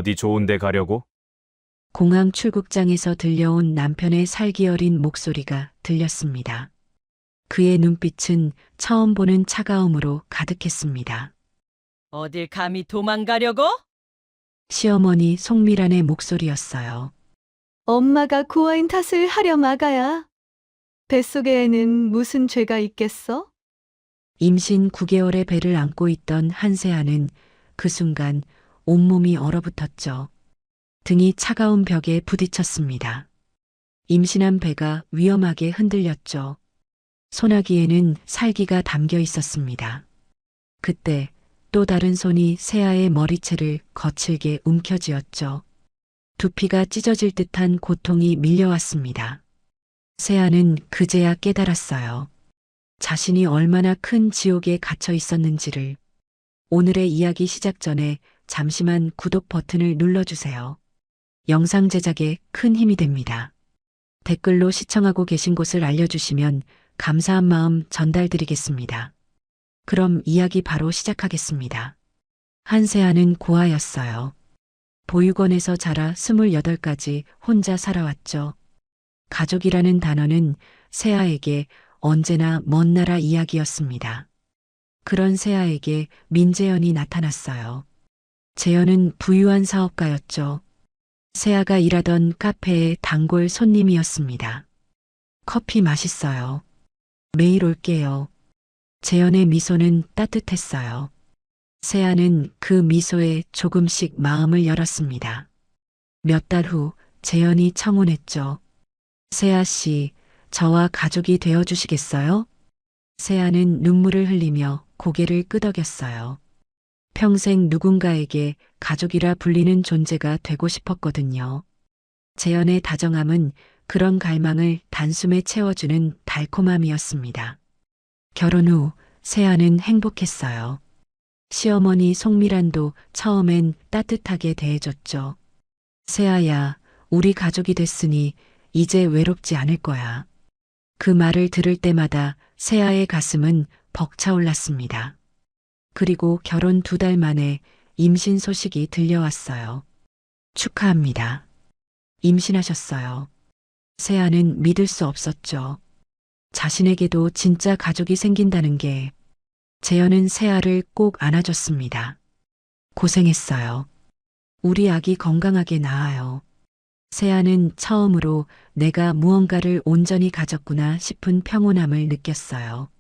어디 좋은 데 가려고? 공항 출국장에서 들려온 남편의 살기 어린 목소리가 들렸습니다. 그의 눈빛은 처음 보는 차가움으로 가득했습니다. 어딜 감히 도망가려고? 시어머니 송미란의 목소리였어요. 엄마가 고아인 탓을 하려 마가야. 뱃속에는 무슨 죄가 있겠어? 임신 9개월의 배를 안고 있던 한세아는 그 순간 온몸이 얼어붙었죠. 등이 차가운 벽에 부딪혔습니다. 임신한 배가 위험하게 흔들렸죠. 소나기에는 살기가 담겨 있었습니다. 그때 또 다른 손이 세아의 머리채를 거칠게 움켜쥐었죠. 두피가 찢어질 듯한 고통이 밀려왔습니다. 세아는 그제야 깨달았어요. 자신이 얼마나 큰 지옥에 갇혀 있었는지를. 오늘의 이야기 시작 전에 잠시만 구독 버튼을 눌러주세요. 영상 제작에 큰 힘이 됩니다. 댓글로 시청하고 계신 곳을 알려주시면 감사한 마음 전달드리겠습니다. 그럼 이야기 바로 시작하겠습니다. 한세아는 고아였어요. 보육원에서 자라 28까지 혼자 살아왔죠. 가족이라는 단어는 세아에게 언제나 먼 나라 이야기였습니다. 그런 세아에게 민재현이 나타났어요. 재현은 부유한 사업가였죠. 세아가 일하던 카페의 단골 손님이었습니다. 커피 맛있어요. 매일 올게요. 재현의 미소는 따뜻했어요. 세아는 그 미소에 조금씩 마음을 열었습니다. 몇 달 후 재현이 청혼했죠. 세아 씨, 저와 가족이 되어 주시겠어요? 세아는 눈물을 흘리며 고개를 끄덕였어요. 평생 누군가에게 가족이라 불리는 존재가 되고 싶었거든요. 재현의 다정함은 그런 갈망을 단숨에 채워주는 달콤함이었습니다. 결혼 후 세아는 행복했어요. 시어머니 송미란도 처음엔 따뜻하게 대해줬죠. 세아야, 우리 가족이 됐으니 이제 외롭지 않을 거야. 그 말을 들을 때마다 세아의 가슴은 벅차올랐습니다. 그리고 결혼 2달 만에 임신 소식이 들려왔어요. 축하합니다. 임신하셨어요. 세아는 믿을 수 없었죠. 자신에게도 진짜 가족이 생긴다는 게. 재현은 세아를 꼭 안아줬습니다. 고생했어요. 우리 아기 건강하게 낳아요. 세아는 처음으로 내가 무언가를 온전히 가졌구나 싶은 평온함을 느꼈어요.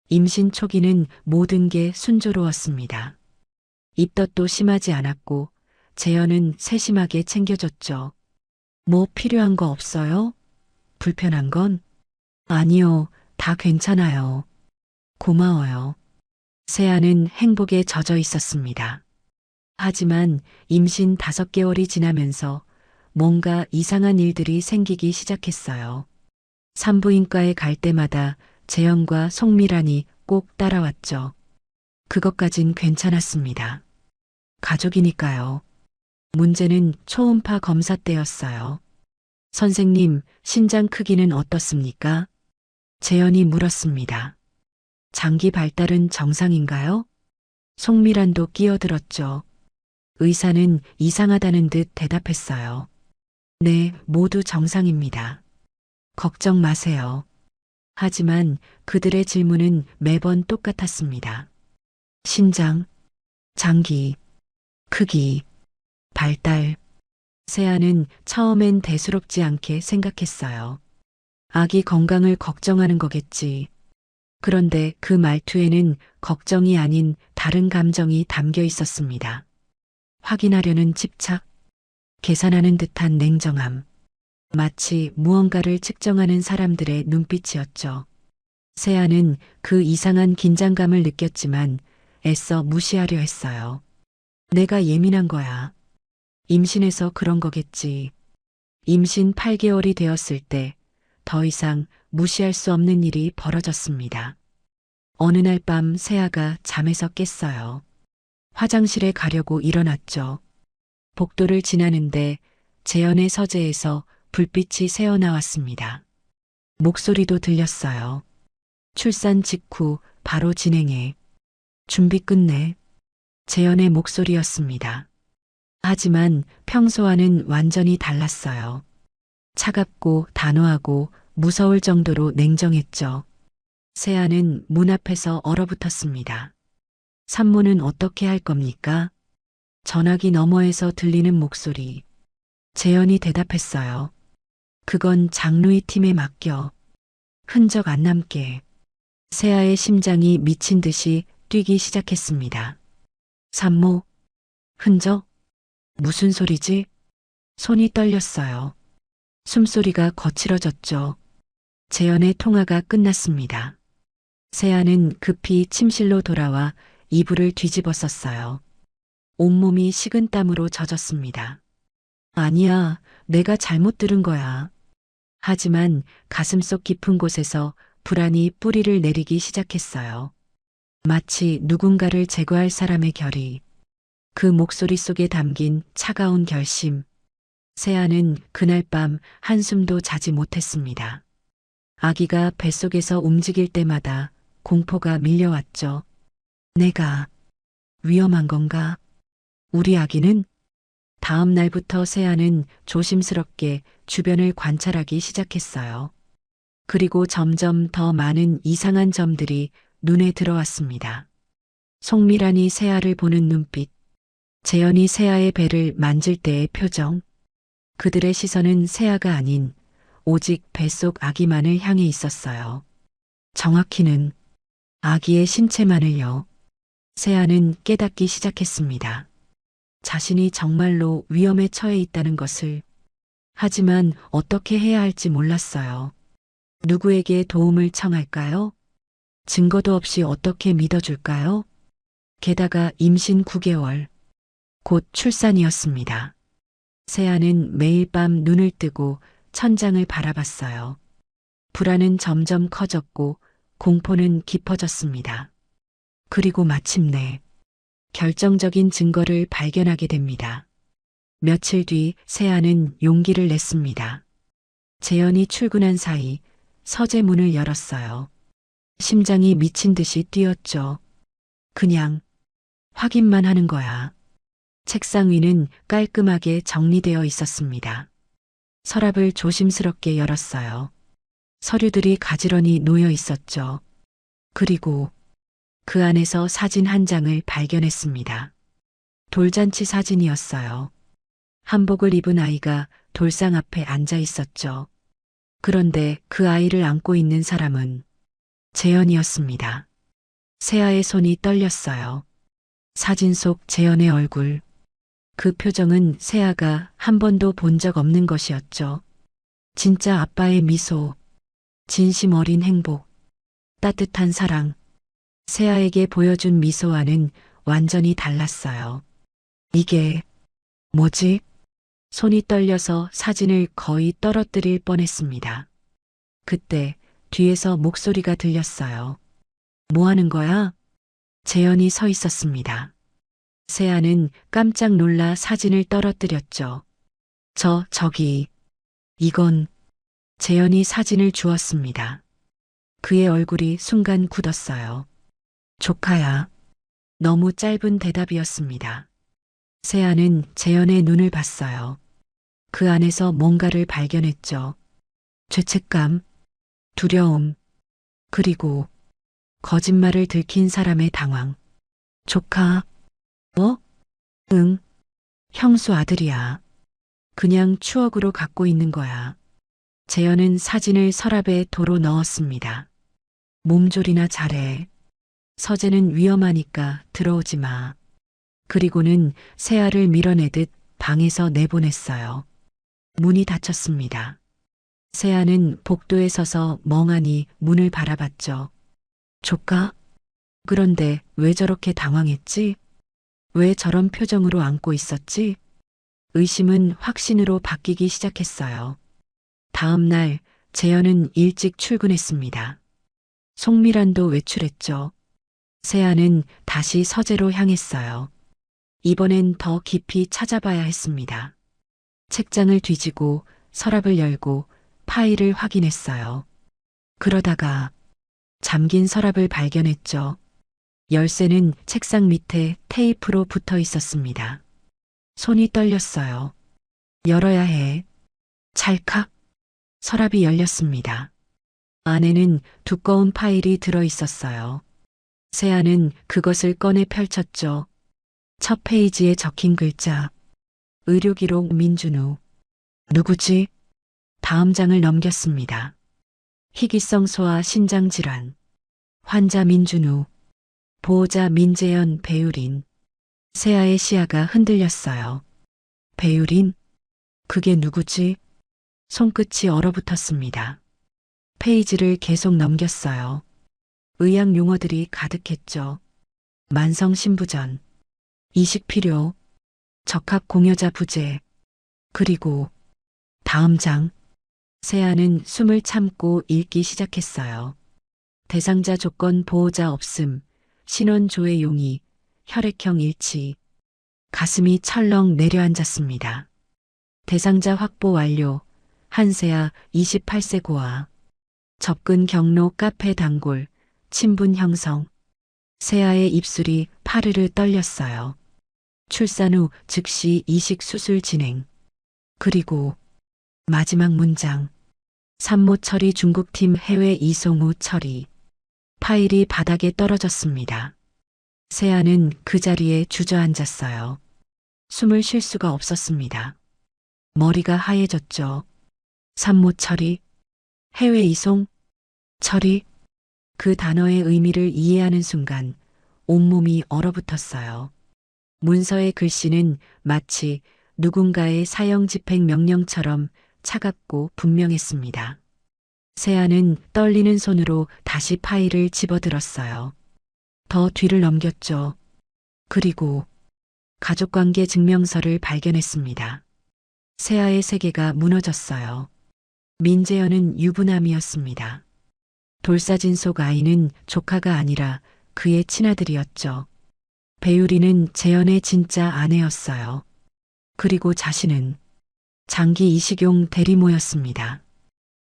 임신 초기는 모든 게 순조로웠습니다. 입덧도 심하지 않았고 재현은 세심하게 챙겨줬죠. 뭐 필요한 거 없어요? 불편한 건? 아니요, 다 괜찮아요. 고마워요. 세아는 행복에 젖어 있었습니다. 하지만 임신 5개월이 지나면서 뭔가 이상한 일들이 생기기 시작했어요. 산부인과에 갈 때마다 재현과 송미란이 꼭 따라왔죠. 그것까진 괜찮았습니다. 가족이니까요. 문제는 초음파 검사 때였어요. 선생님, 신장 크기는 어떻습니까? 재현이 물었습니다. 장기 발달은 정상인가요? 송미란도 끼어들었죠. 의사는 이상하다는 듯 대답했어요. 네, 모두 정상입니다. 걱정 마세요. 하지만 그들의 질문은 매번 똑같았습니다. 신장, 장기, 크기, 발달. 세아는 처음엔 대수롭지 않게 생각했어요. 아기 건강을 걱정하는 거겠지. 그런데 그 말투에는 걱정이 아닌 다른 감정이 담겨 있었습니다. 확인하려는 집착, 계산하는 듯한 냉정함, 마치 무언가를 측정하는 사람들의 눈빛이었죠. 세아는 그 이상한 긴장감을 느꼈지만 애써 무시하려 했어요. 내가 예민한 거야. 임신해서 그런 거겠지. 임신 8개월이 되었을 때 더 이상 무시할 수 없는 일이 벌어졌습니다. 어느 날 밤 세아가 잠에서 깼어요. 화장실에 가려고 일어났죠. 복도를 지나는데 재현의 서재에서 불빛이 새어나왔습니다. 목소리도 들렸어요. 출산 직후 바로 진행해. 준비 끝내. 재현의 목소리였습니다. 하지만 평소와는 완전히 달랐어요. 차갑고 단호하고 무서울 정도로 냉정했죠. 세아는 문 앞에서 얼어붙었습니다. 산모는 어떻게 할 겁니까? 전화기 너머에서 들리는 목소리. 재현이 대답했어요. 그건 장루이 팀에 맡겨. 흔적 안 남게. 세아의 심장이 미친 듯이 뛰기 시작했습니다. 산모, 흔적? 무슨 소리지? 손이 떨렸어요. 숨소리가 거칠어졌죠. 재현의 통화가 끝났습니다. 세아는 급히 침실로 돌아와 이불을 뒤집어 썼어요. 온몸이 식은땀으로 젖었습니다. 아니야, 내가 잘못 들은 거야. 하지만 가슴속 깊은 곳에서 불안이 뿌리를 내리기 시작했어요. 마치 누군가를 제거할 사람의 결의. 그 목소리 속에 담긴 차가운 결심. 세아는 그날 밤 한숨도 자지 못했습니다. 아기가 뱃속에서 움직일 때마다 공포가 밀려왔죠. 내가 위험한 건가? 우리 아기는? 다음 날부터 세아는 조심스럽게 주변을 관찰하기 시작했어요. 그리고 점점 더 많은 이상한 점들이 눈에 들어왔습니다. 송미란이 세아를 보는 눈빛, 재현이 세아의 배를 만질 때의 표정, 그들의 시선은 세아가 아닌 오직 뱃속 아기만을 향해 있었어요. 정확히는 아기의 신체만을요. 세아는 깨닫기 시작했습니다. 자신이 정말로 위험에 처해 있다는 것을. 하지만 어떻게 해야 할지 몰랐어요. 누구에게 도움을 청할까요? 증거도 없이 어떻게 믿어줄까요? 게다가 임신 9개월, 곧 출산이었습니다. 세아는 매일 밤 눈을 뜨고 천장을 바라봤어요. 불안은 점점 커졌고 공포는 깊어졌습니다. 그리고 마침내 결정적인 증거를 발견하게 됩니다. 며칠 뒤 세아는 용기를 냈습니다. 재현이 출근한 사이 서재 문을 열었어요. 심장이 미친 듯이 뛰었죠. 그냥 확인만 하는 거야. 책상 위는 깔끔하게 정리되어 있었습니다. 서랍을 조심스럽게 열었어요. 서류들이 가지런히 놓여 있었죠. 그리고 그 안에서 사진 한 장을 발견했습니다. 돌잔치 사진이었어요. 한복을 입은 아이가 돌상 앞에 앉아 있었죠. 그런데 그 아이를 안고 있는 사람은 재현이었습니다. 세아의 손이 떨렸어요. 사진 속 재현의 얼굴. 그 표정은 세아가 한 번도 본 적 없는 것이었죠. 진짜 아빠의 미소, 진심 어린 행복, 따뜻한 사랑. 세아에게 보여준 미소와는 완전히 달랐어요. 이게 뭐지? 손이 떨려서 사진을 거의 떨어뜨릴 뻔했습니다. 그때 뒤에서 목소리가 들렸어요. 뭐 하는 거야? 재현이 서 있었습니다. 세아는 깜짝 놀라 사진을 떨어뜨렸죠. 저기, 이건 재현이 사진을 주었습니다. 그의 얼굴이 순간 굳었어요. 조카야. 너무 짧은 대답이었습니다. 세아는 재현의 눈을 봤어요. 그 안에서 뭔가를 발견했죠. 죄책감, 두려움, 그리고 거짓말을 들킨 사람의 당황. 조카, 뭐? 응, 형수 아들이야. 그냥 추억으로 갖고 있는 거야. 재현은 사진을 서랍에 도로 넣었습니다. 몸조리나 잘해. 서재는 위험하니까 들어오지 마. 그리고는 세아를 밀어내듯 방에서 내보냈어요. 문이 닫혔습니다. 세아는 복도에 서서 멍하니 문을 바라봤죠. 조카? 그런데 왜 저렇게 당황했지? 왜 저런 표정으로 앉고 있었지? 의심은 확신으로 바뀌기 시작했어요. 다음 날 재현은 일찍 출근했습니다. 송미란도 외출했죠. 세아는 다시 서재로 향했어요. 이번엔 더 깊이 찾아봐야 했습니다. 책장을 뒤지고 서랍을 열고 파일을 확인했어요. 그러다가 잠긴 서랍을 발견했죠. 열쇠는 책상 밑에 테이프로 붙어 있었습니다. 손이 떨렸어요. 열어야 해. 찰칵. 서랍이 열렸습니다. 안에는 두꺼운 파일이 들어 있었어요. 세아는 그것을 꺼내 펼쳤죠. 첫 페이지에 적힌 글자. 의료기록 민준우. 누구지? 다음 장을 넘겼습니다. 희귀성 소아 신장질환. 환자 민준우. 보호자 민재현 배유린. 세아의 시야가 흔들렸어요. 배유린? 그게 누구지? 손끝이 얼어붙었습니다. 페이지를 계속 넘겼어요. 의학 용어들이 가득했죠. 만성신부전, 이식필요, 적합공여자 부재, 그리고 다음 장. 세아는 숨을 참고 읽기 시작했어요. 대상자 조건 보호자 없음, 신원 조회 용의, 혈액형 일치. 가슴이 철렁 내려앉았습니다. 대상자 확보 완료. 한세아 28세 고아. 접근 경로 카페 단골. 친분 형성. 세아의 입술이 파르르 떨렸어요. 출산 후 즉시 이식 수술 진행. 그리고 마지막 문장. 산모 처리 중국팀 해외 이송 후 처리. 파일이 바닥에 떨어졌습니다. 세아는 그 자리에 주저앉았어요. 숨을 쉴 수가 없었습니다. 머리가 하얘졌죠. 산모 처리, 해외 이송, 처리. 그 단어의 의미를 이해하는 순간 온몸이 얼어붙었어요. 문서의 글씨는 마치 누군가의 사형 집행 명령처럼 차갑고 분명했습니다. 세아는 떨리는 손으로 다시 파일을 집어들었어요. 더 뒤를 넘겼죠. 그리고 가족관계 증명서를 발견했습니다. 세아의 세계가 무너졌어요. 민재현은 유부남이었습니다. 돌사진 속 아이는 조카가 아니라 그의 친아들이었죠. 배유리는 재현의 진짜 아내였어요. 그리고 자신은 장기 이식용 대리모였습니다.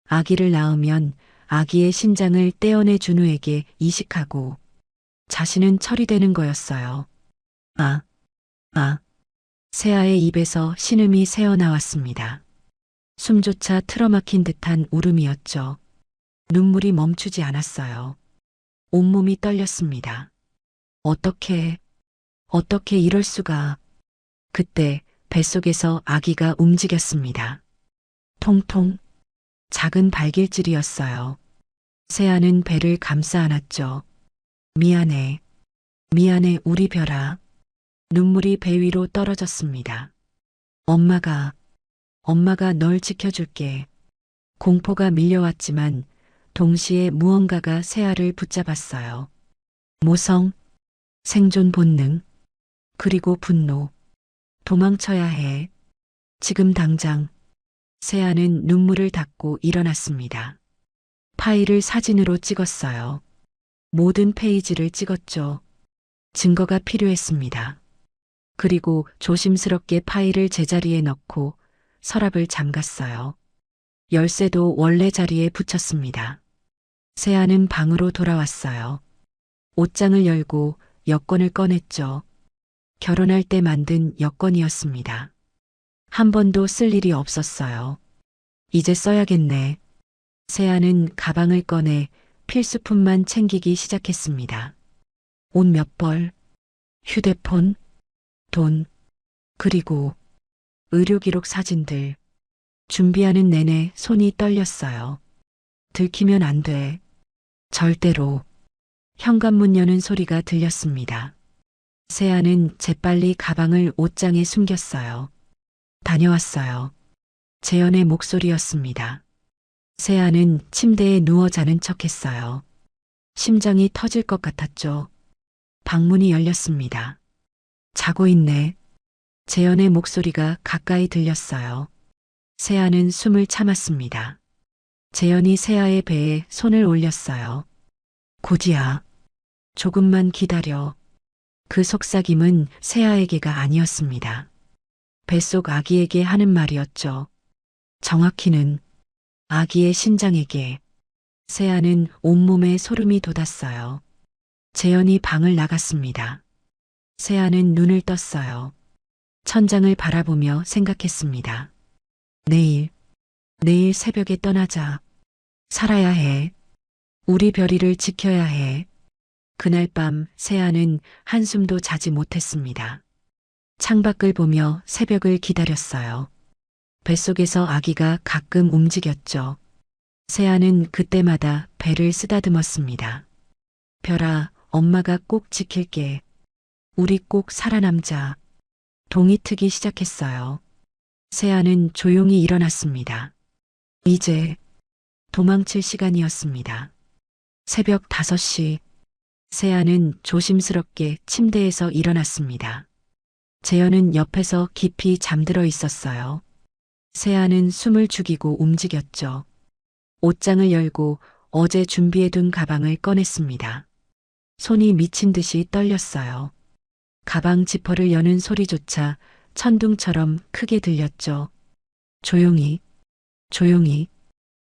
아기를 낳으면 아기의 신장을 떼어내 준우에게 이식하고 자신은 처리되는 거였어요. 세아의 입에서 신음이 새어나왔습니다. 숨조차 틀어막힌 듯한 울음이었죠. 눈물이 멈추지 않았어요. 온몸이 떨렸습니다. 어떻게 이럴 수가. 그때 뱃속에서 아기가 움직였습니다. 통통. 작은 발길질이었어요. 세아는 배를 감싸 안았죠. 미안해 우리 별아. 눈물이 배 위로 떨어졌습니다. 엄마가 널 지켜줄게. 공포가 밀려왔지만 동시에 무언가가 세아를 붙잡았어요. 모성, 생존 본능, 그리고 분노. 도망쳐야 해. 지금 당장. 세아는 눈물을 닦고 일어났습니다. 파일을 사진으로 찍었어요. 모든 페이지를 찍었죠. 증거가 필요했습니다. 그리고 조심스럽게 파일을 제자리에 넣고 서랍을 잠갔어요. 열쇠도 원래 자리에 붙였습니다. 세아는 방으로 돌아왔어요. 옷장을 열고 여권을 꺼냈죠. 결혼할 때 만든 여권이었습니다. 한 번도 쓸 일이 없었어요. 이제 써야겠네. 세아는 가방을 꺼내 필수품만 챙기기 시작했습니다. 옷 몇 벌, 휴대폰, 돈, 그리고 의료기록 사진들. 준비하는 내내 손이 떨렸어요. 들키면 안 돼. 절대로. 현관문 여는 소리가 들렸습니다. 세아는 재빨리 가방을 옷장에 숨겼어요. 다녀왔어요. 재현의 목소리였습니다. 세아는 침대에 누워 자는 척했어요. 심장이 터질 것 같았죠. 방문이 열렸습니다. 자고 있네. 재현의 목소리가 가까이 들렸어요. 세아는 숨을 참았습니다. 재현이 세아의 배에 손을 올렸어요. 곧이야. 조금만 기다려. 그 속삭임은 세아에게가 아니었습니다. 뱃속 아기에게 하는 말이었죠. 정확히는 아기의 신장에게. 세아는 온몸에 소름이 돋았어요. 재현이 방을 나갔습니다. 세아는 눈을 떴어요. 천장을 바라보며 생각했습니다. 내일 새벽에 떠나자. 살아야 해. 우리 별이를 지켜야 해. 그날 밤 세아는 한숨도 자지 못했습니다. 창밖을 보며 새벽을 기다렸어요. 뱃속에서 아기가 가끔 움직였죠. 세아는 그때마다 배를 쓰다듬었습니다. 별아, 엄마가 꼭 지킬게. 우리 꼭 살아남자. 동이 트기 시작했어요. 세아는 조용히 일어났습니다. 이제 도망칠 시간이었습니다. 새벽 5시, 세아는 조심스럽게 침대에서 일어났습니다. 재현은 옆에서 깊이 잠들어 있었어요. 세아는 숨을 죽이고 움직였죠. 옷장을 열고 어제 준비해둔 가방을 꺼냈습니다. 손이 미친 듯이 떨렸어요. 가방 지퍼를 여는 소리조차 천둥처럼 크게 들렸죠. 조용히.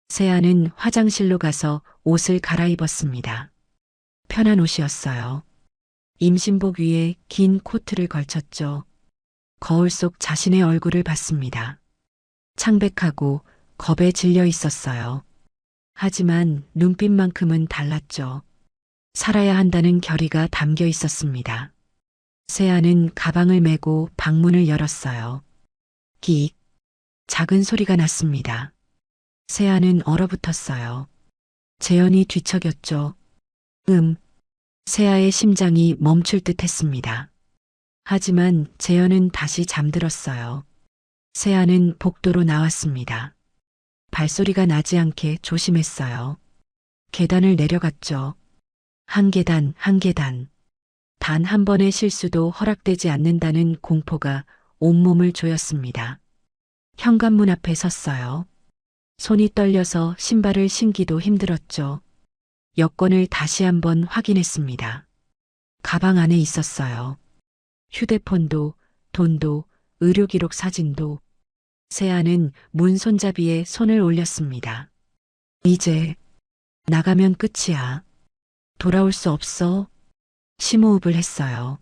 세아는 화장실로 가서 옷을 갈아입었습니다. 편한 옷이었어요. 임신복 위에 긴 코트를 걸쳤죠. 거울 속 자신의 얼굴을 봤습니다. 창백하고 겁에 질려 있었어요. 하지만 눈빛만큼은 달랐죠. 살아야 한다는 결의가 담겨 있었습니다. 세아는 가방을 메고 방문을 열었어요. 끽. 작은 소리가 났습니다. 세아는 얼어붙었어요. 재현이 뒤척였죠. 세아의 심장이 멈출 듯 했습니다. 하지만 재현은 다시 잠들었어요. 세아는 복도로 나왔습니다. 발소리가 나지 않게 조심했어요. 계단을 내려갔죠. 한 계단. 단 한 번의 실수도 허락되지 않는다는 공포가 온몸을 조였습니다. 현관문 앞에 섰어요. 손이 떨려서 신발을 신기도 힘들었죠. 여권을 다시 한번 확인했습니다. 가방 안에 있었어요. 휴대폰도, 돈도, 의료기록 사진도. 세아는 문 손잡이에 손을 올렸습니다. 이제 나가면 끝이야. 돌아올 수 없어. 심호흡을 했어요.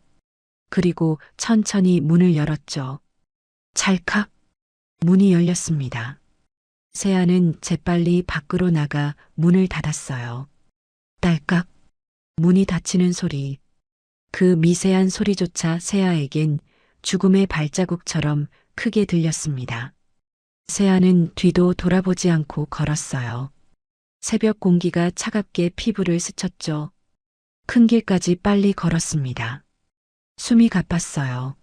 그리고 천천히 문을 열었죠. 찰칵. 문이 열렸습니다. 세아는 재빨리 밖으로 나가 문을 닫았어요. 딸깍. 문이 닫히는 소리. 그 미세한 소리조차 세아에겐 죽음의 발자국처럼 크게 들렸습니다. 세아는 뒤도 돌아보지 않고 걸었어요. 새벽 공기가 차갑게 피부를 스쳤죠. 큰 길까지 빨리 걸었습니다. 숨이 가빴어요.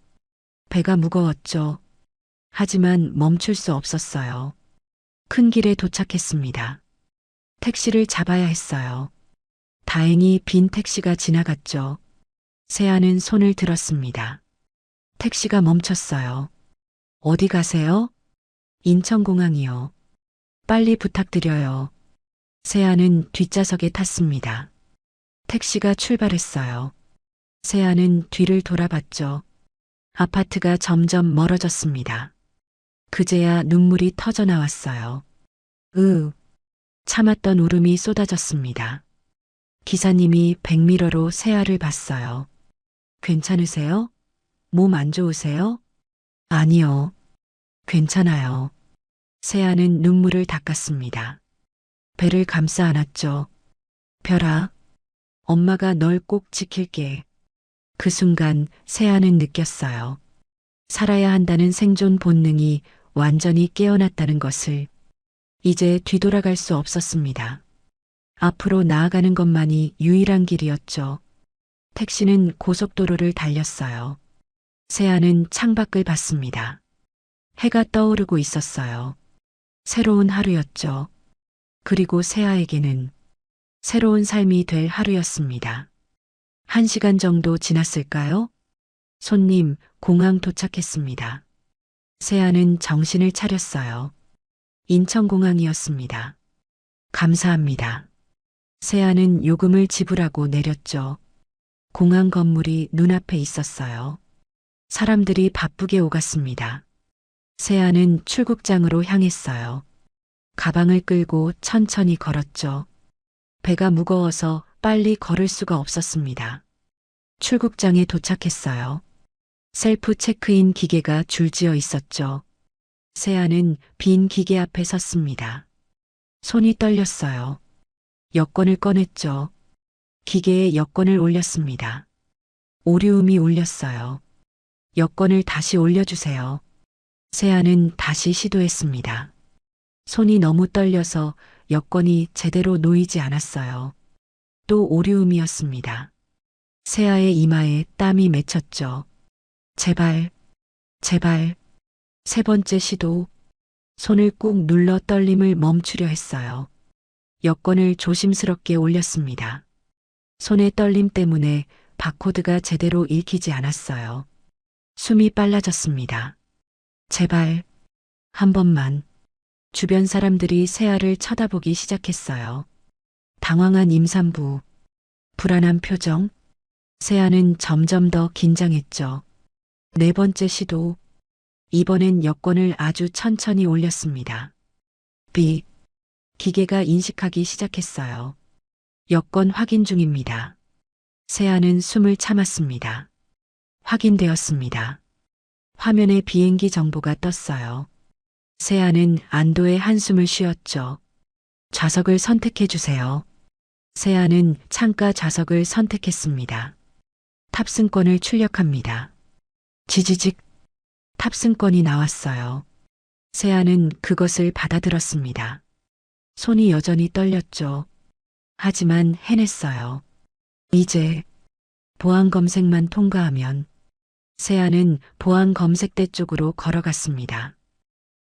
배가 무거웠죠. 하지만 멈출 수 없었어요. 큰 길에 도착했습니다. 택시를 잡아야 했어요. 다행히 빈 택시가 지나갔죠. 세아는 손을 들었습니다. 택시가 멈췄어요. 어디 가세요? 인천공항이요. 빨리 부탁드려요. 세아는 뒷좌석에 탔습니다. 택시가 출발했어요. 세아는 뒤를 돌아봤죠. 아파트가 점점 멀어졌습니다. 그제야 눈물이 터져 나왔어요. 참았던 울음이 쏟아졌습니다. 기사님이 백미러로 세아를 봤어요. 괜찮으세요? 몸 안 좋으세요? 아니요. 괜찮아요. 세아는 눈물을 닦았습니다. 배를 감싸 안았죠. 별아, 엄마가 널 꼭 지킬게. 그 순간 세아는 느꼈어요. 살아야 한다는 생존 본능이 완전히 깨어났다는 것을. 이제 뒤돌아갈 수 없었습니다. 앞으로 나아가는 것만이 유일한 길이었죠. 택시는 고속도로를 달렸어요. 세아는 창밖을 봤습니다. 해가 떠오르고 있었어요. 새로운 하루였죠. 그리고 세아에게는 새로운 삶이 될 하루였습니다. 1시간 정도 지났을까요? 손님, 공항 도착했습니다. 세아는 정신을 차렸어요. 인천공항이었습니다. 감사합니다. 세아는 요금을 지불하고 내렸죠. 공항 건물이 눈앞에 있었어요. 사람들이 바쁘게 오갔습니다. 세아는 출국장으로 향했어요. 가방을 끌고 천천히 걸었죠. 배가 무거워서 빨리 걸을 수가 없었습니다. 출국장에 도착했어요. 셀프 체크인 기계가 줄지어 있었죠. 세아는 빈 기계 앞에 섰습니다. 손이 떨렸어요. 여권을 꺼냈죠. 기계에 여권을 올렸습니다. 오류음이 울렸어요. 여권을 다시 올려주세요. 세아는 다시 시도했습니다. 손이 너무 떨려서 여권이 제대로 놓이지 않았어요. 또 오류음이었습니다. 세아의 이마에 땀이 맺혔죠. 제발, 제발. 세 번째 시도. 손을 꾹 눌러 떨림을 멈추려 했어요. 여권을 조심스럽게 올렸습니다. 손의 떨림 때문에 바코드가 제대로 읽히지 않았어요. 숨이 빨라졌습니다. 제발, 한 번만. 주변 사람들이 세아를 쳐다보기 시작했어요. 당황한 임산부, 불안한 표정. 세아는 점점 더 긴장했죠. 네 번째 시도. 이번엔 여권을 아주 천천히 올렸습니다. 비. 기계가 인식하기 시작했어요. 여권 확인 중입니다. 세아는 숨을 참았습니다. 확인되었습니다. 화면에 비행기 정보가 떴어요. 세아는 안도의 한숨을 쉬었죠. 좌석을 선택해 주세요. 세아는 창가 좌석을 선택했습니다. 탑승권을 출력합니다. 지지직. 탑승권이 나왔어요. 세아는 그것을 받아들었습니다. 손이 여전히 떨렸죠. 하지만 해냈어요. 이제 보안 검색만 통과하면. 세아는 보안 검색대 쪽으로 걸어갔습니다.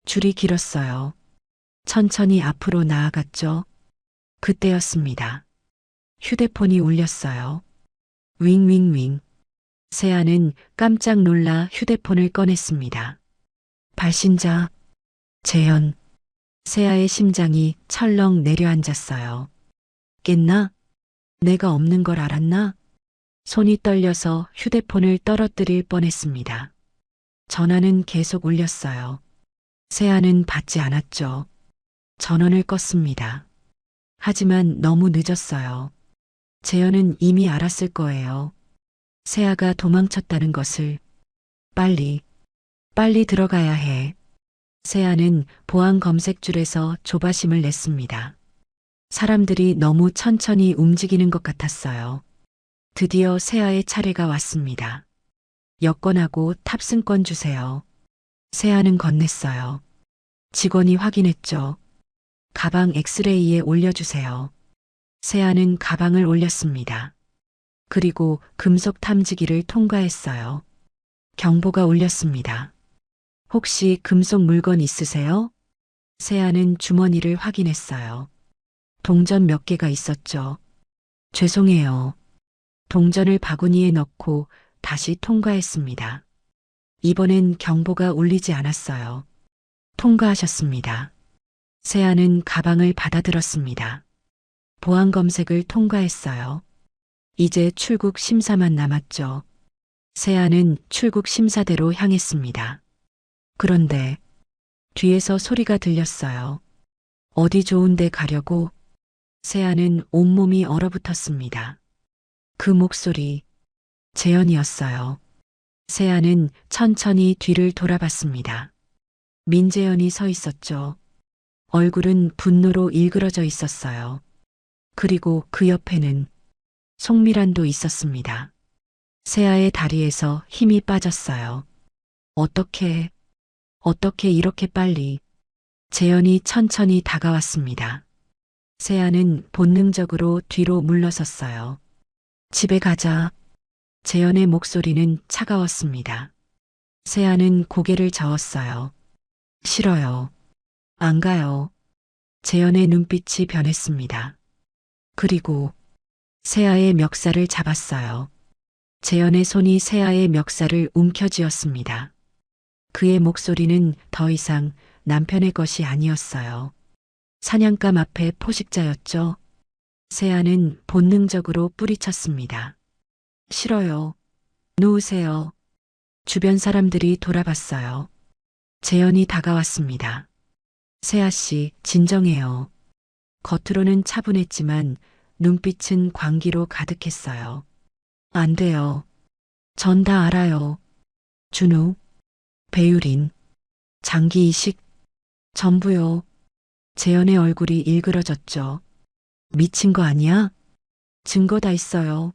줄이 길었어요. 천천히 앞으로 나아갔죠. 그때였습니다. 휴대폰이 울렸어요. 윙윙윙. 세아는 깜짝 놀라 휴대폰을 꺼냈습니다. 발신자, 재현. 세아의 심장이 철렁 내려앉았어요. 깼나? 내가 없는 걸 알았나? 손이 떨려서 휴대폰을 떨어뜨릴 뻔했습니다. 전화는 계속 울렸어요. 세아는 받지 않았죠. 전원을 껐습니다. 하지만 너무 늦었어요. 재현은 이미 알았을 거예요. 세아가 도망쳤다는 것을. 빨리 들어가야 해. 세아는 보안 검색줄에서 조바심을 냈습니다. 사람들이 너무 천천히 움직이는 것 같았어요. 드디어 세아의 차례가 왔습니다. 여권하고 탑승권 주세요. 세아는 건넸어요. 직원이 확인했죠. 가방 엑스레이에 올려주세요. 세아는 가방을 올렸습니다. 그리고 금속 탐지기를 통과했어요. 경보가 울렸습니다. 혹시 금속 물건 있으세요? 세아는 주머니를 확인했어요. 동전 몇 개가 있었죠. 죄송해요. 동전을 바구니에 넣고 다시 통과했습니다. 이번엔 경보가 울리지 않았어요. 통과하셨습니다. 세아는 가방을 받아들었습니다. 보안 검색을 통과했어요. 이제 출국 심사만 남았죠. 세아는 출국 심사대로 향했습니다. 그런데 뒤에서 소리가 들렸어요. 어디 좋은 데 가려고? 세아는 온몸이 얼어붙었습니다. 그 목소리, 재현이었어요. 세아는 천천히 뒤를 돌아봤습니다. 민재현이 서 있었죠. 얼굴은 분노로 일그러져 있었어요. 그리고 그 옆에는 송미란도 있었습니다. 세아의 다리에서 힘이 빠졌어요. 어떻게 이렇게 빨리. 재현이 천천히 다가왔습니다. 세아는 본능적으로 뒤로 물러섰어요. 집에 가자. 재현의 목소리는 차가웠습니다. 세아는 고개를 저었어요. 싫어요. 안 가요. 재현의 눈빛이 변했습니다. 그리고 세아의 멱살을 잡았어요. 재현의 손이 세아의 멱살을 움켜쥐었습니다. 그의 목소리는 더 이상 남편의 것이 아니었어요. 사냥감 앞에 포식자였죠. 세아는 본능적으로 뿌리쳤습니다. 싫어요. 놓으세요. 주변 사람들이 돌아봤어요. 재현이 다가왔습니다. 세아 씨, 진정해요. 겉으로는 차분했지만 눈빛은 광기로 가득했어요. 안 돼요. 전 다 알아요. 준우, 배유린, 장기이식, 전부요. 재현의 얼굴이 일그러졌죠. 미친 거 아니야? 증거 다 있어요.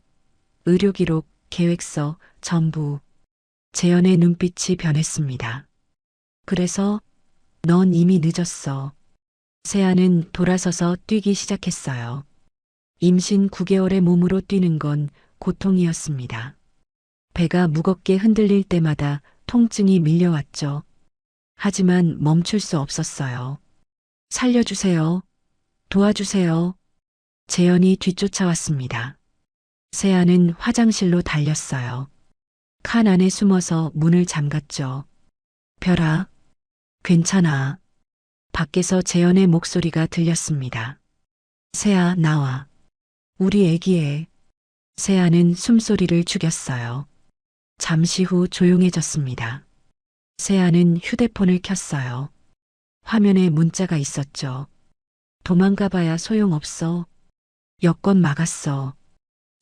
의료기록, 계획서, 전부. 재현의 눈빛이 변했습니다. 그래서 넌 이미 늦었어. 세아는 돌아서서 뛰기 시작했어요. 임신 9개월의 몸으로 뛰는 건 고통이었습니다. 배가 무겁게 흔들릴 때마다 통증이 밀려왔죠. 하지만 멈출 수 없었어요. 살려주세요. 도와주세요. 재현이 뒤쫓아왔습니다. 세아는 화장실로 달렸어요. 칸 안에 숨어서 문을 잠갔죠. 별아, 괜찮아. 밖에서 재현의 목소리가 들렸습니다. 세아, 나와. 우리 애기애. 세아는 숨소리를 죽였어요. 잠시 후 조용해졌습니다. 세아는 휴대폰을 켰어요. 화면에 문자가 있었죠. 도망가봐야 소용없어. 여권 막았어.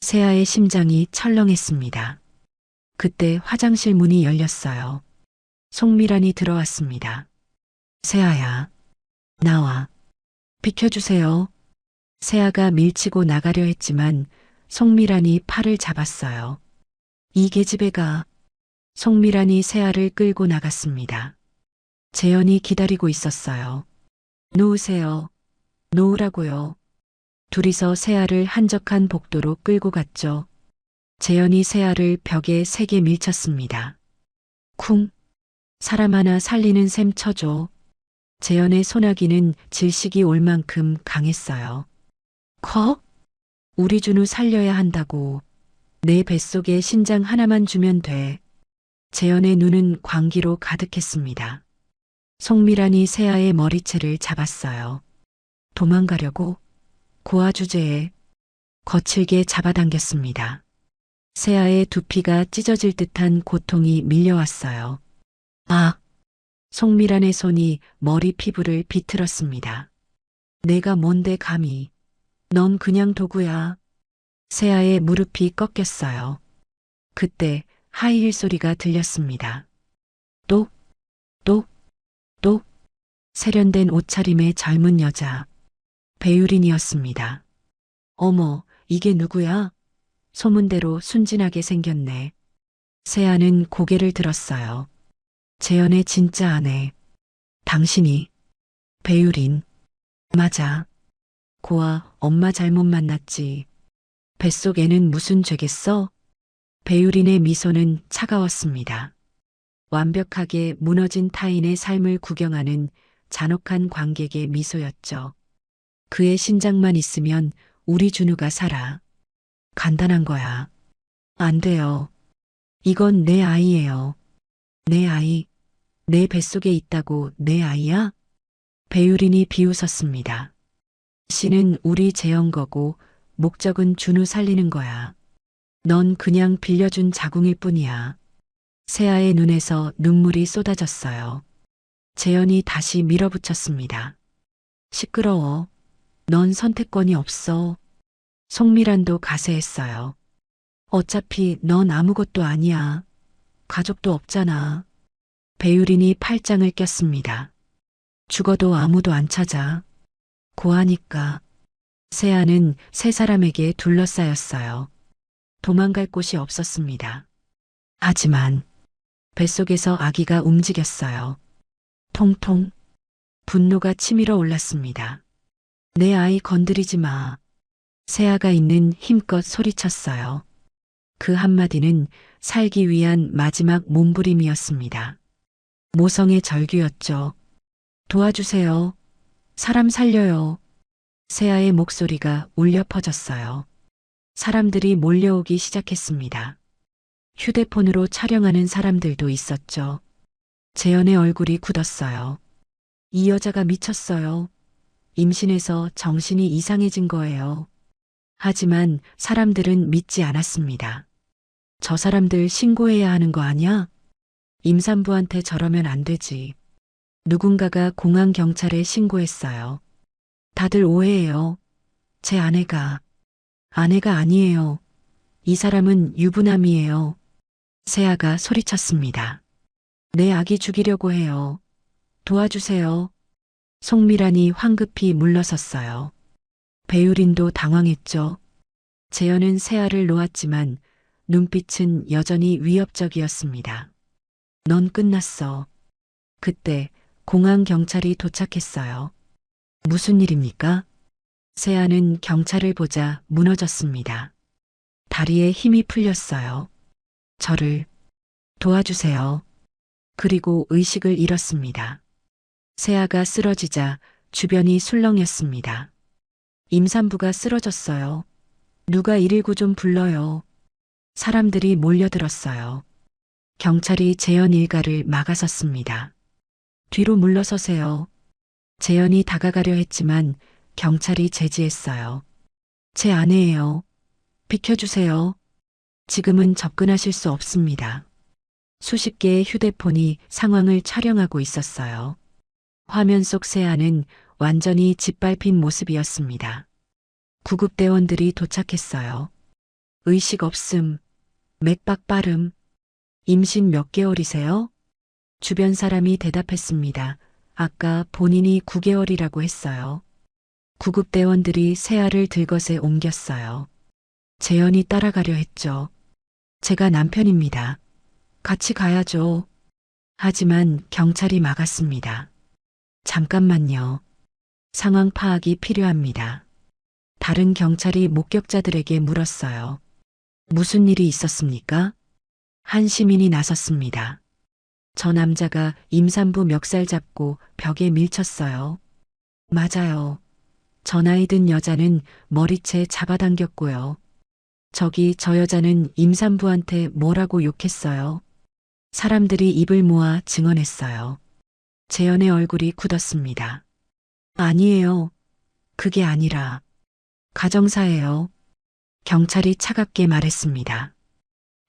세아의 심장이 철렁했습니다. 그때 화장실 문이 열렸어요. 송미란이 들어왔습니다. 세아야, 나와. 비켜주세요. 세아가 밀치고 나가려 했지만 송미란이 팔을 잡았어요. 이 계집애 가. 송미란이 세아를 끌고 나갔습니다. 재현이 기다리고 있었어요. 놓으세요. 놓으라고요. 둘이서 세아를 한적한 복도로 끌고 갔죠. 재현이 세아를 벽에 세게 밀쳤습니다. 쿵. 사람 하나 살리는 셈 쳐줘. 재현의 소나기는 질식이 올 만큼 강했어요. 컥? 우리 준우 살려야 한다고. 내 뱃속에 신장 하나만 주면 돼. 재현의 눈은 광기로 가득했습니다. 송미란이 세아의 머리채를 잡았어요. 도망가려고? 고아 주제에 거칠게 잡아당겼습니다. 세아의 두피가 찢어질 듯한 고통이 밀려왔어요. 아! 송미란의 손이 머리 피부를 비틀었습니다. 내가 뭔데 감히. 넌 그냥 도구야. 세아의 무릎이 꺾였어요. 그때 하이힐 소리가 들렸습니다. 똑, 똑, 똑. 세련된 옷차림의 젊은 여자. 배유린이었습니다. 어머, 이게 누구야? 소문대로 순진하게 생겼네. 세아는 고개를 들었어요. 재현의 진짜 아내. 당신이. 배유린. 맞아. 고아, 엄마 잘못 만났지. 뱃속에는 무슨 죄겠어? 배유린의 미소는 차가웠습니다. 완벽하게 무너진 타인의 삶을 구경하는 잔혹한 관객의 미소였죠. 그의 신장만 있으면 우리 준우가 살아. 간단한 거야. 안 돼요. 이건 내 아이예요. 내 아이. 내 뱃속에 있다고 내 아이야? 배유린이 비웃었습니다. 씨는 우리 재현 거고 목적은 준우 살리는 거야. 넌 그냥 빌려준 자궁일 뿐이야. 세아의 눈에서 눈물이 쏟아졌어요. 재현이 다시 밀어붙였습니다. 시끄러워. 넌 선택권이 없어. 송미란도 가세했어요. 어차피 넌 아무것도 아니야. 가족도 없잖아. 배유린이 팔짱을 꼈습니다. 죽어도 아무도 안 찾아. 고하니까. 세아는 세 사람에게 둘러싸였어요. 도망갈 곳이 없었습니다. 하지만 뱃속에서 아기가 움직였어요. 통통. 분노가 치밀어 올랐습니다. 내 아이 건드리지 마. 세아가 있는 힘껏 소리쳤어요. 그 한마디는 살기 위한 마지막 몸부림이었습니다. 모성의 절규였죠. 도와주세요. 사람 살려요. 세아의 목소리가 울려 퍼졌어요. 사람들이 몰려오기 시작했습니다. 휴대폰으로 촬영하는 사람들도 있었죠. 재현의 얼굴이 굳었어요. 이 여자가 미쳤어요. 임신해서 정신이 이상해진 거예요. 하지만 사람들은 믿지 않았습니다. 저 사람들 신고해야 하는 거 아니야? 임산부한테 저러면 안 되지. 누군가가 공항 경찰에 신고했어요. 다들 오해해요. 제 아내가 아니에요. 이 사람은 유부남이에요. 세아가 소리쳤습니다. 내 아기 죽이려고 해요. 도와주세요. 송미란이 황급히 물러섰어요. 배유린도 당황했죠. 재현은 새알을 놓았지만 눈빛은 여전히 위협적이었습니다. 넌 끝났어. 그때 공항 경찰이 도착했어요. 무슨 일입니까? 세아는 경찰을 보자 무너졌습니다. 다리에 힘이 풀렸어요. 저를 도와주세요. 그리고 의식을 잃었습니다. 세아가 쓰러지자 주변이 술렁였습니다. 임산부가 쓰러졌어요. 누가 119 좀 불러요. 사람들이 몰려들었어요. 경찰이 재현 일가를 막아섰습니다. 뒤로 물러서세요. 재현이 다가가려 했지만 경찰이 제지했어요. 제 아내예요. 비켜주세요. 지금은 접근하실 수 없습니다. 수십 개의 휴대폰이 상황을 촬영하고 있었어요. 화면 속 세아는 완전히 짓밟힌 모습이었습니다. 구급대원들이 도착했어요. 의식 없음, 맥박 빠름, 임신 몇 개월이세요? 주변 사람이 대답했습니다. 아까 본인이 9개월이라고 했어요. 구급대원들이 세아를 들것에 옮겼어요. 재현이 따라가려 했죠. 제가 남편입니다. 같이 가야죠. 하지만 경찰이 막았습니다. 잠깐만요. 상황 파악이 필요합니다. 다른 경찰이 목격자들에게 물었어요. 무슨 일이 있었습니까? 한 시민이 나섰습니다. 저 남자가 임산부 멱살 잡고 벽에 밀쳤어요. 맞아요. 저 나이 든 여자는 머리채 잡아당겼고요. 저기 저 여자는 임산부한테 뭐라고 욕했어요. 사람들이 입을 모아 증언했어요. 재현의 얼굴이 굳었습니다. 아니에요. 그게 아니라 가정사예요. 경찰이 차갑게 말했습니다.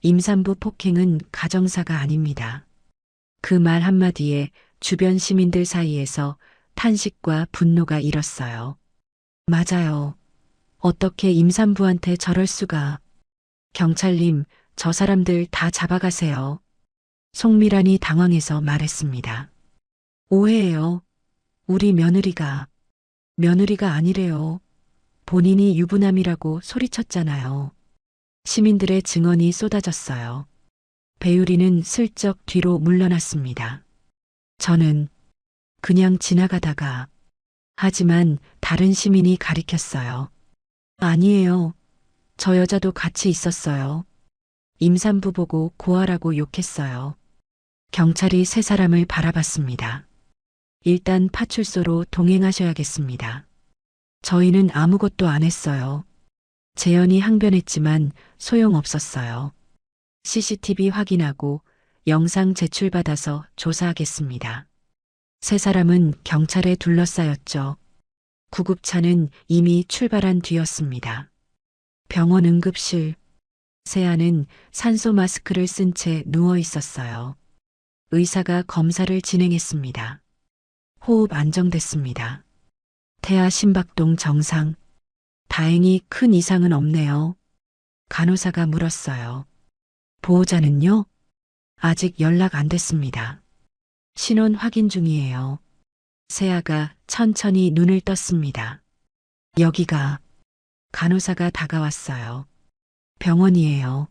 임산부 폭행은 가정사가 아닙니다. 그 말 한마디에 주변 시민들 사이에서 탄식과 분노가 일었어요. 맞아요. 어떻게 임산부한테 저럴 수가. 경찰님, 저 사람들 다 잡아가세요. 송미란이 당황해서 말했습니다. 오해예요. 우리 며느리가 아니래요. 본인이 유부남이라고 소리쳤잖아요. 시민들의 증언이 쏟아졌어요. 배유리는 슬쩍 뒤로 물러났습니다. 저는 그냥 지나가다가 하지만 다른 시민이 가리켰어요. 아니에요. 저 여자도 같이 있었어요. 임산부 보고 고아라고 욕했어요. 경찰이 세 사람을 바라봤습니다. 일단 파출소로 동행하셔야겠습니다. 저희는 아무것도 안 했어요. 재현이 항변했지만 소용없었어요. CCTV 확인하고 영상 제출받아서 조사하겠습니다. 세 사람은 경찰에 둘러싸였죠. 구급차는 이미 출발한 뒤였습니다. 병원 응급실. 세아는 산소 마스크를 쓴 채 누워 있었어요. 의사가 검사를 진행했습니다. 호흡 안정됐습니다. 태아 심박동 정상. 다행히 큰 이상은 없네요. 간호사가 물었어요. 보호자는요? 아직 연락 안 됐습니다. 신원 확인 중이에요. 세아가 천천히 눈을 떴습니다. 여기가. 간호사가 다가왔어요. 병원이에요.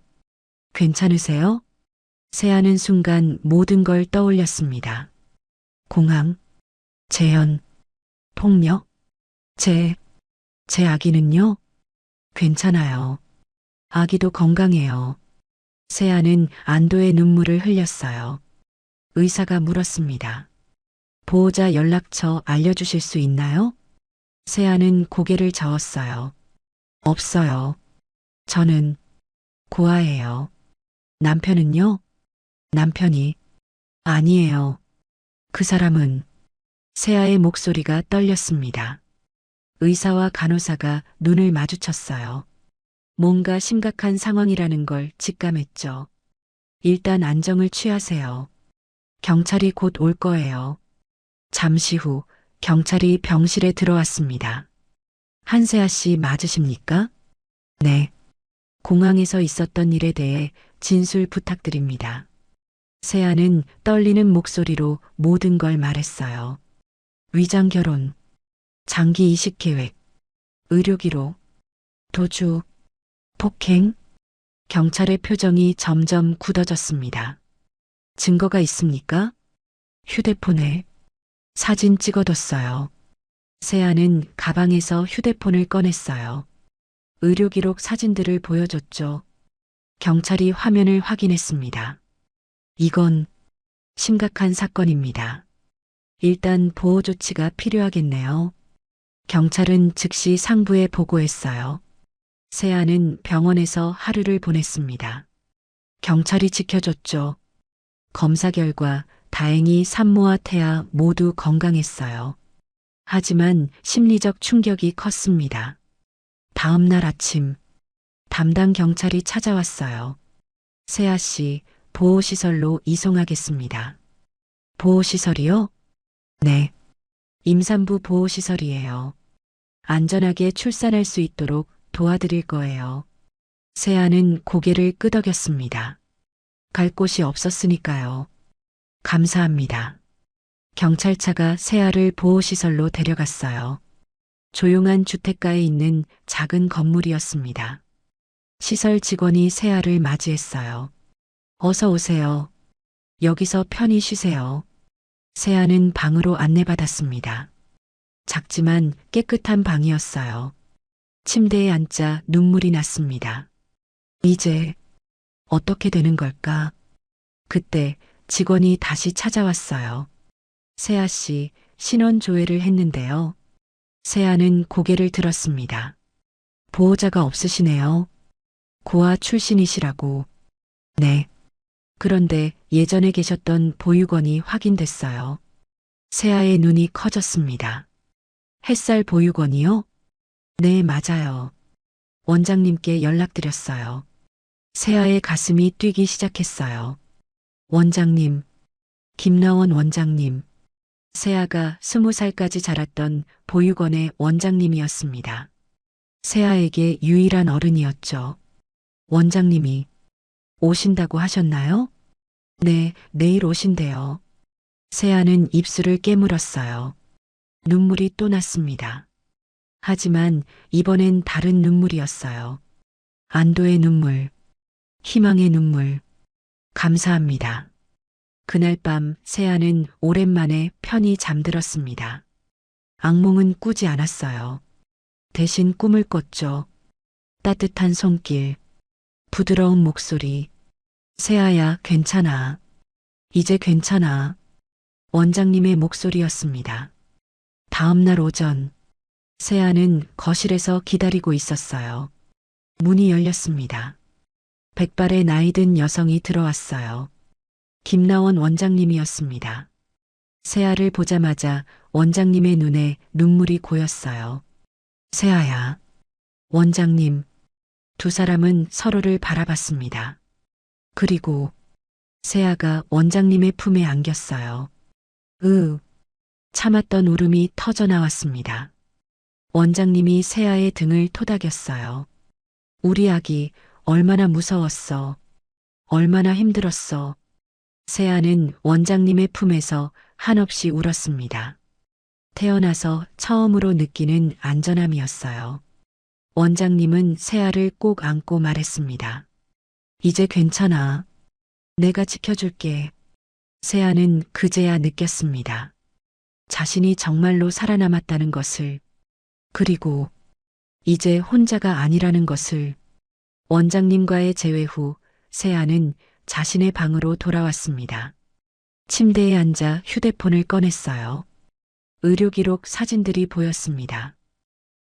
괜찮으세요? 세아는 순간 모든 걸 떠올렸습니다. 공항, 재현, 폭력, 제 아기는요? 괜찮아요. 아기도 건강해요. 세아는 안도의 눈물을 흘렸어요. 의사가 물었습니다. 보호자 연락처 알려주실 수 있나요? 세아는 고개를 저었어요. 없어요. 저는 고아예요. 남편은요? 남편이 아니에요. 그 사람은 세아의 목소리가 떨렸습니다. 의사와 간호사가 눈을 마주쳤어요. 뭔가 심각한 상황이라는 걸 직감했죠. 일단 안정을 취하세요. 경찰이 곧 올 거예요. 잠시 후 경찰이 병실에 들어왔습니다. 한세아 씨 맞으십니까? 네. 공항에서 있었던 일에 대해 진술 부탁드립니다. 세아는 떨리는 목소리로 모든 걸 말했어요. 위장 결혼, 장기 이식 계획, 의료 기록, 도주, 폭행. 경찰의 표정이 점점 굳어졌습니다. 증거가 있습니까? 휴대폰에 사진 찍어뒀어요. 세아는 가방에서 휴대폰을 꺼냈어요. 의료 기록 사진들을 보여줬죠. 경찰이 화면을 확인했습니다. 이건 심각한 사건입니다. 일단 보호 조치가 필요하겠네요. 경찰은 즉시 상부에 보고했어요. 세아는 병원에서 하루를 보냈습니다. 경찰이 지켜줬죠. 검사 결과 다행히 산모와 태아 모두 건강했어요. 하지만 심리적 충격이 컸습니다. 다음 날 아침 담당 경찰이 찾아왔어요. 세아 씨, 보호시설로 이송하겠습니다. 보호시설이요? 네. 임산부 보호시설이에요. 안전하게 출산할 수 있도록 도와드릴 거예요. 세아는 고개를 끄덕였습니다. 갈 곳이 없었으니까요. 감사합니다. 경찰차가 세아를 보호시설로 데려갔어요. 조용한 주택가에 있는 작은 건물이었습니다. 시설 직원이 세아를 맞이했어요. 어서 오세요. 여기서 편히 쉬세요. 세아는 방으로 안내받았습니다. 작지만 깨끗한 방이었어요. 침대에 앉자 눈물이 났습니다. 이제 어떻게 되는 걸까? 그때 직원이 다시 찾아왔어요. 세아 씨, 신원 조회를 했는데요. 세아는 고개를 들었습니다. 보호자가 없으시네요. 고아 출신이시라고. 네. 그런데 예전에 계셨던 보육원이 확인됐어요. 세아의 눈이 커졌습니다. 햇살 보육원이요? 네, 맞아요. 원장님께 연락드렸어요. 세아의 가슴이 뛰기 시작했어요. 원장님, 김나원 원장님. 세아가 20살까지 자랐던 보육원의 원장님이었습니다. 세아에게 유일한 어른이었죠. 원장님이 오신다고 하셨나요? 네, 내일 오신대요. 세아는 입술을 깨물었어요. 눈물이 또 났습니다. 하지만 이번엔 다른 눈물이었어요. 안도의 눈물, 희망의 눈물, 감사합니다. 그날 밤 세아는 오랜만에 편히 잠들었습니다. 악몽은 꾸지 않았어요. 대신 꿈을 꿨죠. 따뜻한 손길, 부드러운 목소리. 세아야, 괜찮아. 이제 괜찮아. 원장님의 목소리였습니다. 다음 날 오전, 세아는 거실에서 기다리고 있었어요. 문이 열렸습니다. 백발의 나이든 여성이 들어왔어요. 김나원 원장님이었습니다. 세아를 보자마자 원장님의 눈에 눈물이 고였어요. 세아야. 원장님. 두 사람은 서로를 바라봤습니다. 그리고 세아가 원장님의 품에 안겼어요. 참았던 울음이 터져 나왔습니다. 원장님이 세아의 등을 토닥였어요. 우리 아기 얼마나 무서웠어. 얼마나 힘들었어. 세아는 원장님의 품에서 한없이 울었습니다. 태어나서 처음으로 느끼는 안전함이었어요. 원장님은 세아를 꼭 안고 말했습니다. 이제 괜찮아. 내가 지켜줄게. 세아는 그제야 느꼈습니다. 자신이 정말로 살아남았다는 것을, 그리고 이제 혼자가 아니라는 것을. 원장님과의 재회 후 세아는 자신의 방으로 돌아왔습니다. 침대에 앉아 휴대폰을 꺼냈어요. 의료 기록 사진들이 보였습니다.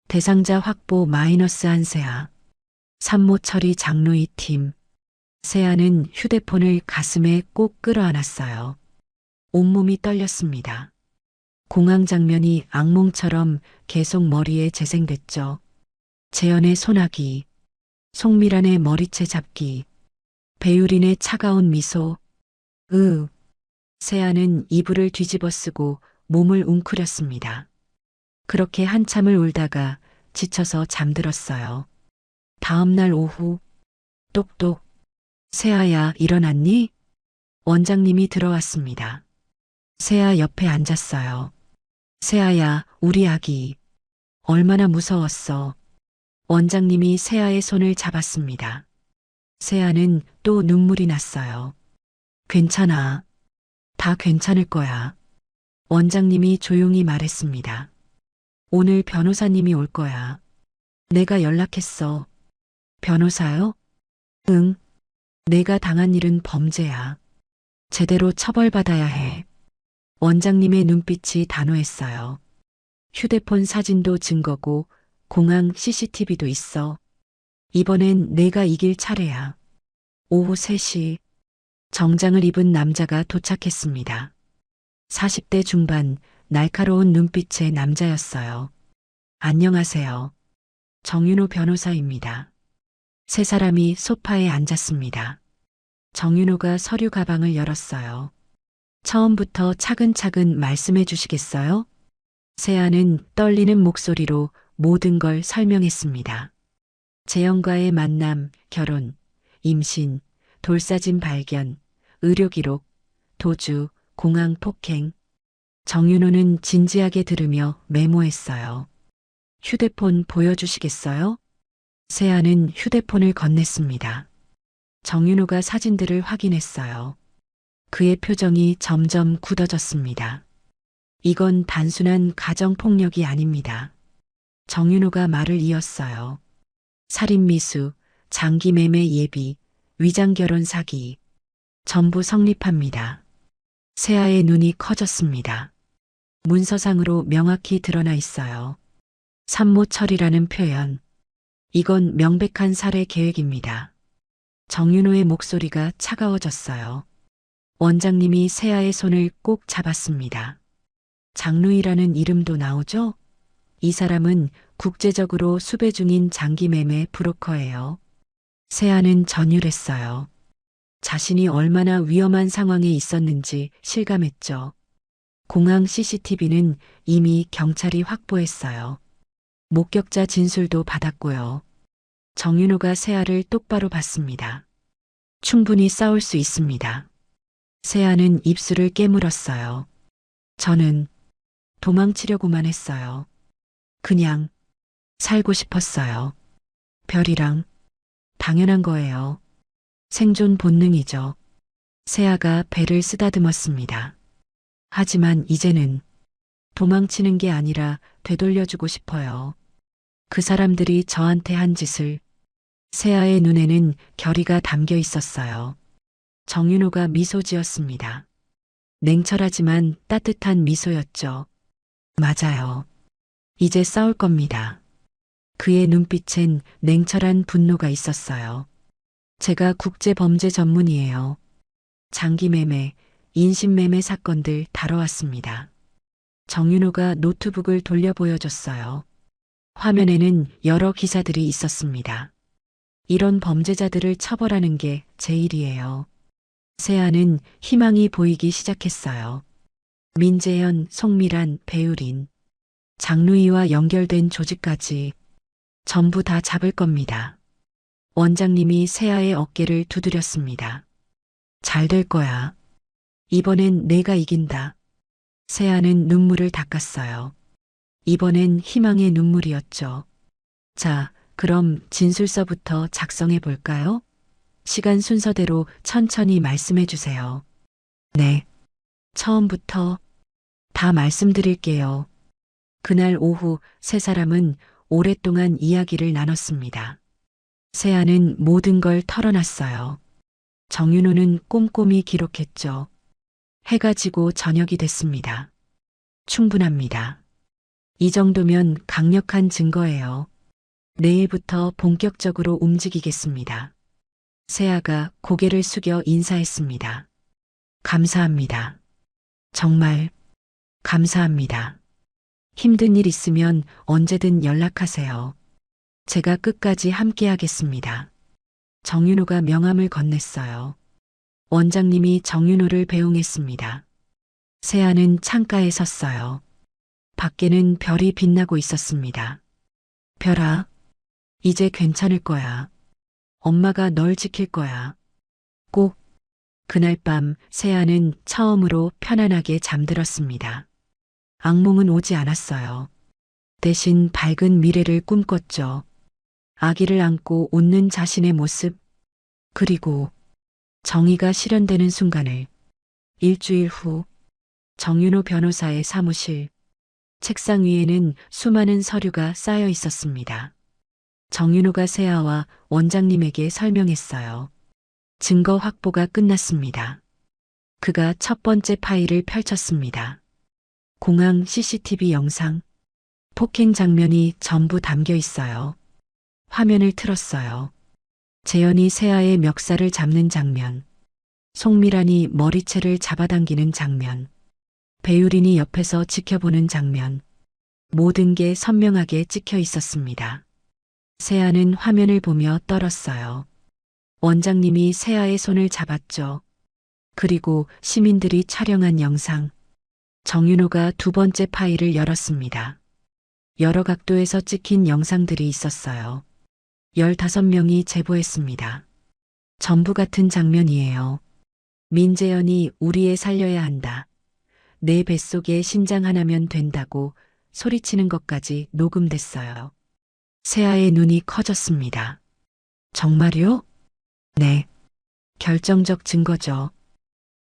대상자 확보 -1 세아. 산모 처리 장로의 팀. 세아는 휴대폰을 가슴에 꼭 끌어안았어요. 온몸이 떨렸습니다. 공황 장면이 악몽처럼 계속 머리에 재생됐죠. 재현의 소나기, 송미란의 머리채 잡기, 배유린의 차가운 미소. 세아는 이불을 뒤집어 쓰고 몸을 웅크렸습니다. 그렇게 한참을 울다가 지쳐서 잠들었어요. 다음 날 오후, 똑똑. 세아야, 일어났니? 원장님이 들어왔습니다. 세아 옆에 앉았어요. 세아야, 우리 아기. 얼마나 무서웠어. 원장님이 세아의 손을 잡았습니다. 세아는 또 눈물이 났어요. 괜찮아. 다 괜찮을 거야. 원장님이 조용히 말했습니다. 오늘 변호사님이 올 거야. 내가 연락했어. 변호사요? 응. 내가 당한 일은 범죄야. 제대로 처벌받아야 해. 원장님의 눈빛이 단호했어요. 휴대폰 사진도 증거고 공항 CCTV도 있어. 이번엔 내가 이길 차례야. 오후 3시 정장을 입은 남자가 도착했습니다. 40대 중반 날카로운 눈빛의 남자였어요. 안녕하세요. 정윤호 변호사입니다. 세 사람이 소파에 앉았습니다. 정윤호가 서류 가방을 열었어요. 처음부터 차근차근 말씀해 주시겠어요? 세아는 떨리는 목소리로 모든 걸 설명했습니다. 재영과의 만남, 결혼, 임신, 돌사진 발견, 의료 기록, 도주, 공항 폭행. 정윤호는 진지하게 들으며 메모했어요. 휴대폰 보여주시겠어요? 세아는 휴대폰을 건넸습니다. 정윤호가 사진들을 확인했어요. 그의 표정이 점점 굳어졌습니다. 이건 단순한 가정폭력이 아닙니다. 정윤호가 말을 이었어요. 살인미수, 장기매매 예비, 위장결혼 사기. 전부 성립합니다. 세아의 눈이 커졌습니다. 문서상으로 명확히 드러나 있어요. 산모철이라는 표현. 이건 명백한 살해 계획입니다. 정윤호의 목소리가 차가워졌어요. 원장님이 세아의 손을 꼭 잡았습니다. 장루이라는 이름도 나오죠? 이 사람은 국제적으로 수배 중인 장기매매 브로커예요. 세아는 전율했어요. 자신이 얼마나 위험한 상황에 있었는지 실감했죠. 공항 CCTV는 이미 경찰이 확보했어요. 목격자 진술도 받았고요. 정윤호가 세아를 똑바로 봤습니다. 충분히 싸울 수 있습니다. 세아는 입술을 깨물었어요. 저는 도망치려고만 했어요. 그냥 살고 싶었어요. 별이랑 당연한 거예요. 생존 본능이죠. 세아가 배를 쓰다듬었습니다. 하지만 이제는 도망치는 게 아니라 되돌려주고 싶어요. 그 사람들이 저한테 한 짓을. 세아의 눈에는 결의가 담겨 있었어요. 정윤호가 미소 지었습니다. 냉철하지만 따뜻한 미소였죠. 맞아요. 이제 싸울 겁니다. 그의 눈빛엔 냉철한 분노가 있었어요. 제가 국제범죄 전문이에요. 장기매매, 인신매매 사건들 다뤄왔습니다. 정윤호가 노트북을 돌려 보여줬어요. 화면에는 여러 기사들이 있었습니다. 이런 범죄자들을 처벌하는 게 제 일이에요. 세아는 희망이 보이기 시작했어요. 민재현, 송미란, 배우린, 장루이와 연결된 조직까지 전부 다 잡을 겁니다. 원장님이 세아의 어깨를 두드렸습니다. 잘 될 거야. 이번엔 내가 이긴다. 세아는 눈물을 닦았어요. 이번엔 희망의 눈물이었죠. 자, 그럼 진술서부터 작성해 볼까요? 시간 순서대로 천천히 말씀해 주세요. 네. 처음부터 다 말씀드릴게요. 그날 오후 세 사람은 오랫동안 이야기를 나눴습니다. 세아는 모든 걸 털어놨어요. 정윤호는 꼼꼼히 기록했죠. 해가 지고 저녁이 됐습니다. 충분합니다. 이 정도면 강력한 증거예요. 내일부터 본격적으로 움직이겠습니다. 세아가 고개를 숙여 인사했습니다. 감사합니다. 정말 감사합니다. 힘든 일 있으면 언제든 연락하세요. 제가 끝까지 함께하겠습니다. 정윤호가 명함을 건넸어요. 원장님이 정윤호를 배웅했습니다. 세아는 창가에 섰어요. 밖에는 별이 빛나고 있었습니다. 별아, 이제 괜찮을 거야. 엄마가 널 지킬 거야. 꼭 그날 밤 세아는 처음으로 편안하게 잠들었습니다. 악몽은 오지 않았어요. 대신 밝은 미래를 꿈꿨죠. 아기를 안고 웃는 자신의 모습, 그리고 정의가 실현되는 순간을. 일주일 후 정윤호 변호사의 사무실, 책상 위에는 수많은 서류가 쌓여 있었습니다. 정윤호가 세아와 원장님에게 설명했어요. 증거 확보가 끝났습니다. 그가 첫 번째 파일을 펼쳤습니다. 공항 CCTV 영상, 폭행 장면이 전부 담겨 있어요. 화면을 틀었어요. 재현이 세아의 멱살을 잡는 장면, 송미란이 머리채를 잡아당기는 장면, 배유린이 옆에서 지켜보는 장면, 모든 게 선명하게 찍혀 있었습니다. 세아는 화면을 보며 떨었어요. 원장님이 세아의 손을 잡았죠. 그리고 시민들이 촬영한 영상. 정윤호가 두 번째 파일을 열었습니다. 여러 각도에서 찍힌 영상들이 있었어요. 15명이 제보했습니다. 전부 같은 장면이에요. 민재현이 우리 애 살려야 한다. 내 뱃속에 신장 하나면 된다고 소리치는 것까지 녹음됐어요. 세아의 눈이 커졌습니다. 정말요? 네. 결정적 증거죠.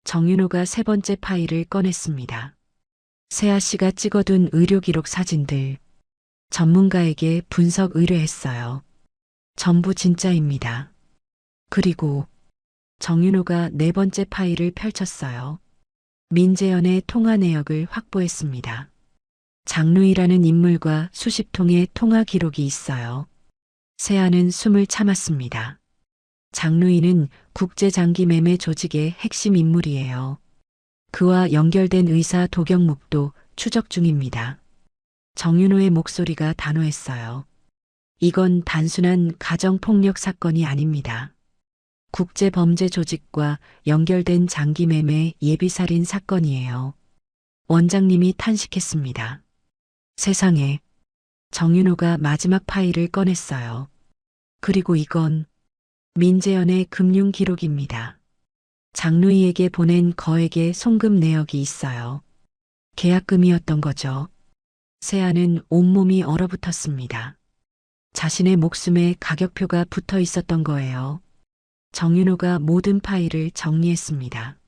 정윤호가 세 번째 파일을 꺼냈습니다. 세아 씨가 찍어둔 의료기록 사진들. 전문가에게 분석 의뢰했어요. 전부 진짜입니다. 그리고 정윤호가 네 번째 파일을 펼쳤어요. 민재현의 통화 내역을 확보했습니다. 장루이라는 인물과 수십 통의 통화 기록이 있어요. 세아는 숨을 참았습니다. 장루이는 국제장기매매 조직의 핵심 인물이에요. 그와 연결된 의사 도경묵도 추적 중입니다. 정윤호의 목소리가 단호했어요. 이건 단순한 가정폭력 사건이 아닙니다. 국제범죄 조직과 연결된 장기매매 예비살인 사건이에요. 원장님이 탄식했습니다. 세상에. 정윤호가 마지막 파일을 꺼냈어요. 그리고 이건 민재현의 금융 기록입니다. 장루이에게 보낸 거액의 송금 내역이 있어요. 계약금이었던 거죠. 세아는 온몸이 얼어붙었습니다. 자신의 목숨에 가격표가 붙어 있었던 거예요. 정윤호가 모든 파일을 정리했습니다.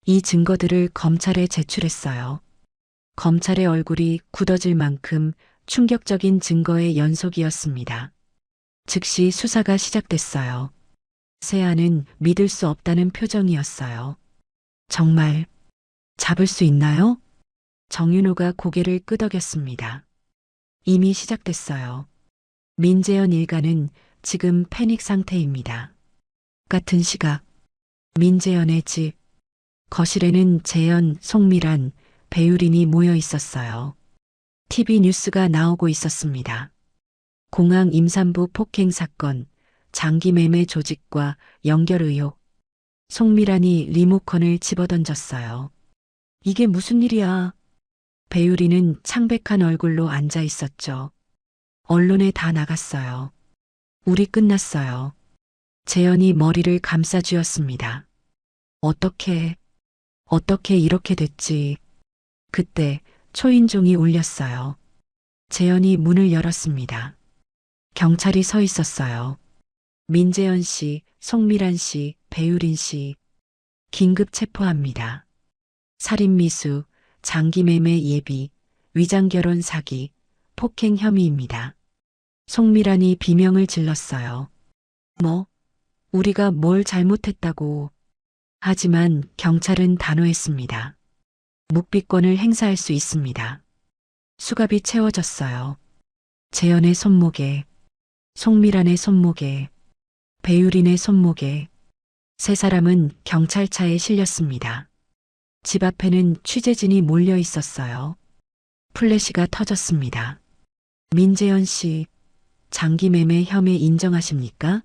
이 증거들을 검찰에 제출했어요. 검찰의 얼굴이 굳어질 만큼 충격적인 증거의 연속이었습니다. 즉시 수사가 시작됐어요. 세아는 믿을 수 없다는 표정이었어요. 정말 잡을 수 있나요? 정윤호가 고개를 끄덕였습니다. 이미 시작됐어요. 민재현 일가는 지금 패닉 상태입니다. 같은 시각 민재현의 집 거실에는 재현, 송미란, 배유린이 모여 있었어요. TV 뉴스가 나오고 있었습니다. 공항 임산부 폭행 사건, 장기매매 조직과 연결 의혹. 송미란이 리모컨을 집어던졌어요. 이게 무슨 일이야? 배유리는 창백한 얼굴로 앉아 있었죠. 언론에 다 나갔어요. 우리 끝났어요. 재현이 머리를 감싸쥐었습니다. 어떻게 이렇게 됐지? 그때 초인종이 울렸어요. 재현이 문을 열었습니다. 경찰이 서 있었어요. 민재현 씨, 송미란 씨, 배유린 씨. 긴급 체포합니다. 살인미수, 장기매매 예비, 위장결혼 사기, 폭행 혐의입니다. 송미란이 비명을 질렀어요. 뭐? 우리가 뭘 잘못했다고. 하지만 경찰은 단호했습니다. 묵비권을 행사할 수 있습니다. 수갑이 채워졌어요. 재현의 손목에, 송미란의 손목에, 배유린의 손목에. 세 사람은 경찰차에 실렸습니다. 집 앞에는 취재진이 몰려 있었어요. 플래시가 터졌습니다. 민재현 씨, 장기매매 혐의 인정하십니까?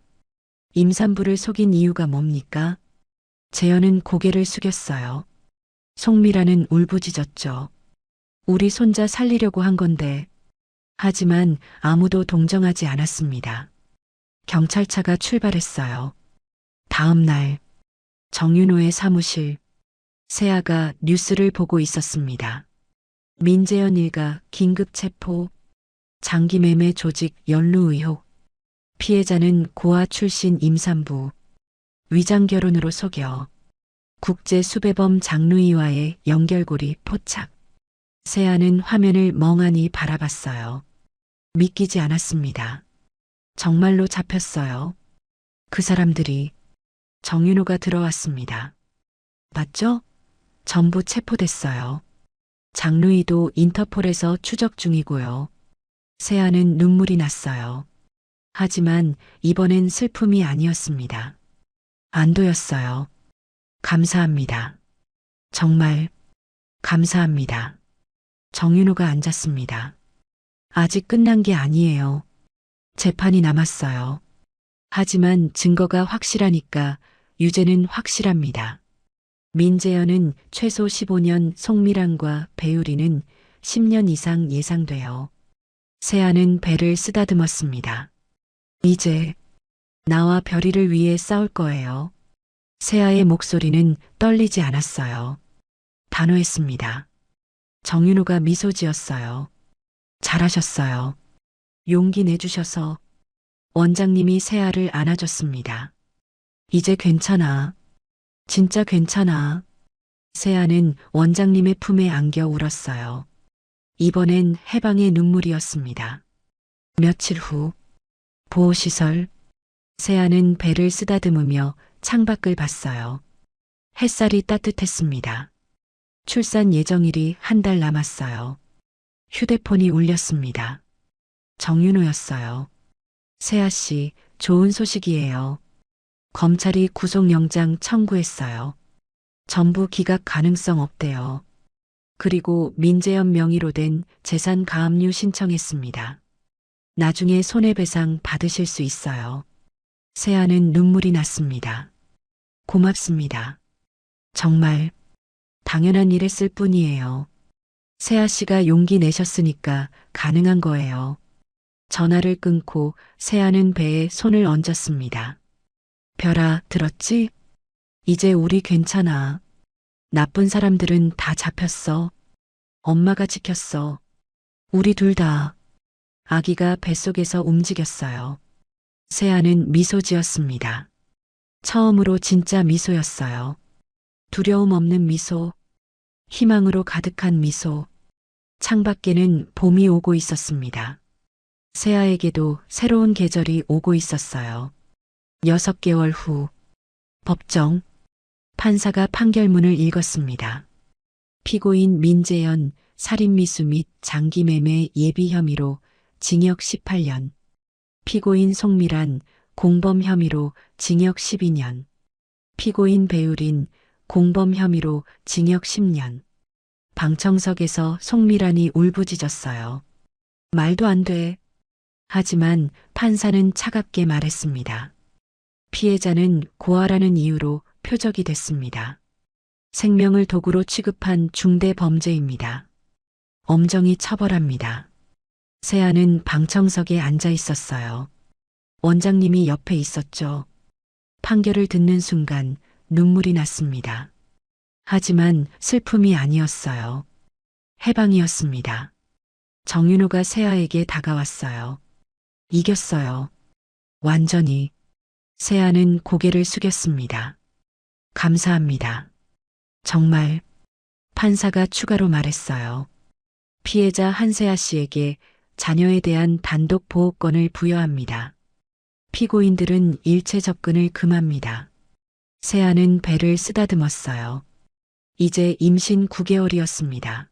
임산부를 속인 이유가 뭡니까? 재현은 고개를 숙였어요. 송미라는 울부짖었죠. 우리 손자 살리려고 한 건데. 하지만 아무도 동정하지 않았습니다. 경찰차가 출발했어요. 다음 날 정윤호의 사무실. 세아가 뉴스를 보고 있었습니다. 민재현 일가 긴급 체포. 장기매매 조직 연루 의혹. 피해자는 고아 출신 임산부. 위장 결혼으로 속여. 국제 수배범 장루이와의 연결고리 포착. 세아는 화면을 멍하니 바라봤어요. 믿기지 않았습니다. 정말로 잡혔어요. 그 사람들이. 정윤호가 들어왔습니다. 맞죠? 전부 체포됐어요. 장루이도 인터폴에서 추적 중이고요. 세아는 눈물이 났어요. 하지만 이번엔 슬픔이 아니었습니다. 안도였어요. 감사합니다. 정말 감사합니다. 정윤호가 앉았습니다. 아직 끝난 게 아니에요. 재판이 남았어요. 하지만 증거가 확실하니까 유죄는 확실합니다. 민재현은 최소 15년, 송미란과 배우리는 10년 이상 예상돼요. 세아는 배를 쓰다듬었습니다. 이제 나와 별이를 위해 싸울 거예요. 세아의 목소리는 떨리지 않았어요. 단호했습니다. 정윤호가 미소 지었어요. 잘하셨어요. 용기 내주셔서. 원장님이 세아를 안아줬습니다. 이제 괜찮아. 진짜 괜찮아. 세아는 원장님의 품에 안겨 울었어요. 이번엔 해방의 눈물이었습니다. 며칠 후 보호시설. 세아는 배를 쓰다듬으며 창밖을 봤어요. 햇살이 따뜻했습니다. 출산 예정일이 한 달 남았어요. 휴대폰이 울렸습니다. 정윤호였어요. 세아 씨, 좋은 소식이에요. 검찰이 구속영장 청구했어요. 전부 기각 가능성 없대요. 그리고 민재현 명의로 된 재산 가압류 신청했습니다. 나중에 손해배상 받으실 수 있어요. 세아는 눈물이 났습니다. 고맙습니다. 정말 당연한 일했을 뿐이에요. 세아 씨가 용기 내셨으니까 가능한 거예요. 전화를 끊고 세아는 배에 손을 얹었습니다. 별아, 들었지? 이제 우리 괜찮아. 나쁜 사람들은 다 잡혔어. 엄마가 지켰어. 우리 둘 다. 아기가 뱃속에서 움직였어요. 세아는 미소 지었습니다. 처음으로 진짜 미소였어요. 두려움 없는 미소, 희망으로 가득한 미소. 창밖에는 봄이 오고 있었습니다. 세아에게도 새로운 계절이 오고 있었어요. 6개월 후, 법정, 판사가 판결문을 읽었습니다. 피고인 민재현 살인미수 및 장기매매 예비 혐의로 징역 18년, 피고인 송미란 공범 혐의로 징역 12년, 피고인 배우린 공범 혐의로 징역 10년. 방청석에서 송미란이 울부짖었어요. 말도 안 돼. 하지만 판사는 차갑게 말했습니다. 피해자는 고아라는 이유로 표적이 됐습니다. 생명을 도구로 취급한 중대 범죄입니다. 엄정히 처벌합니다. 세아는 방청석에 앉아 있었어요. 원장님이 옆에 있었죠. 판결을 듣는 순간 눈물이 났습니다. 하지만 슬픔이 아니었어요. 해방이었습니다. 정윤호가 세아에게 다가왔어요. 이겼어요. 완전히. 세아는 고개를 숙였습니다. 감사합니다. 정말. 판사가 추가로 말했어요. 피해자 한세아 씨에게 자녀에 대한 단독 보호권을 부여합니다. 피고인들은 일체 접근을 금합니다. 세아는 배를 쓰다듬었어요. 이제 임신 9개월이었습니다.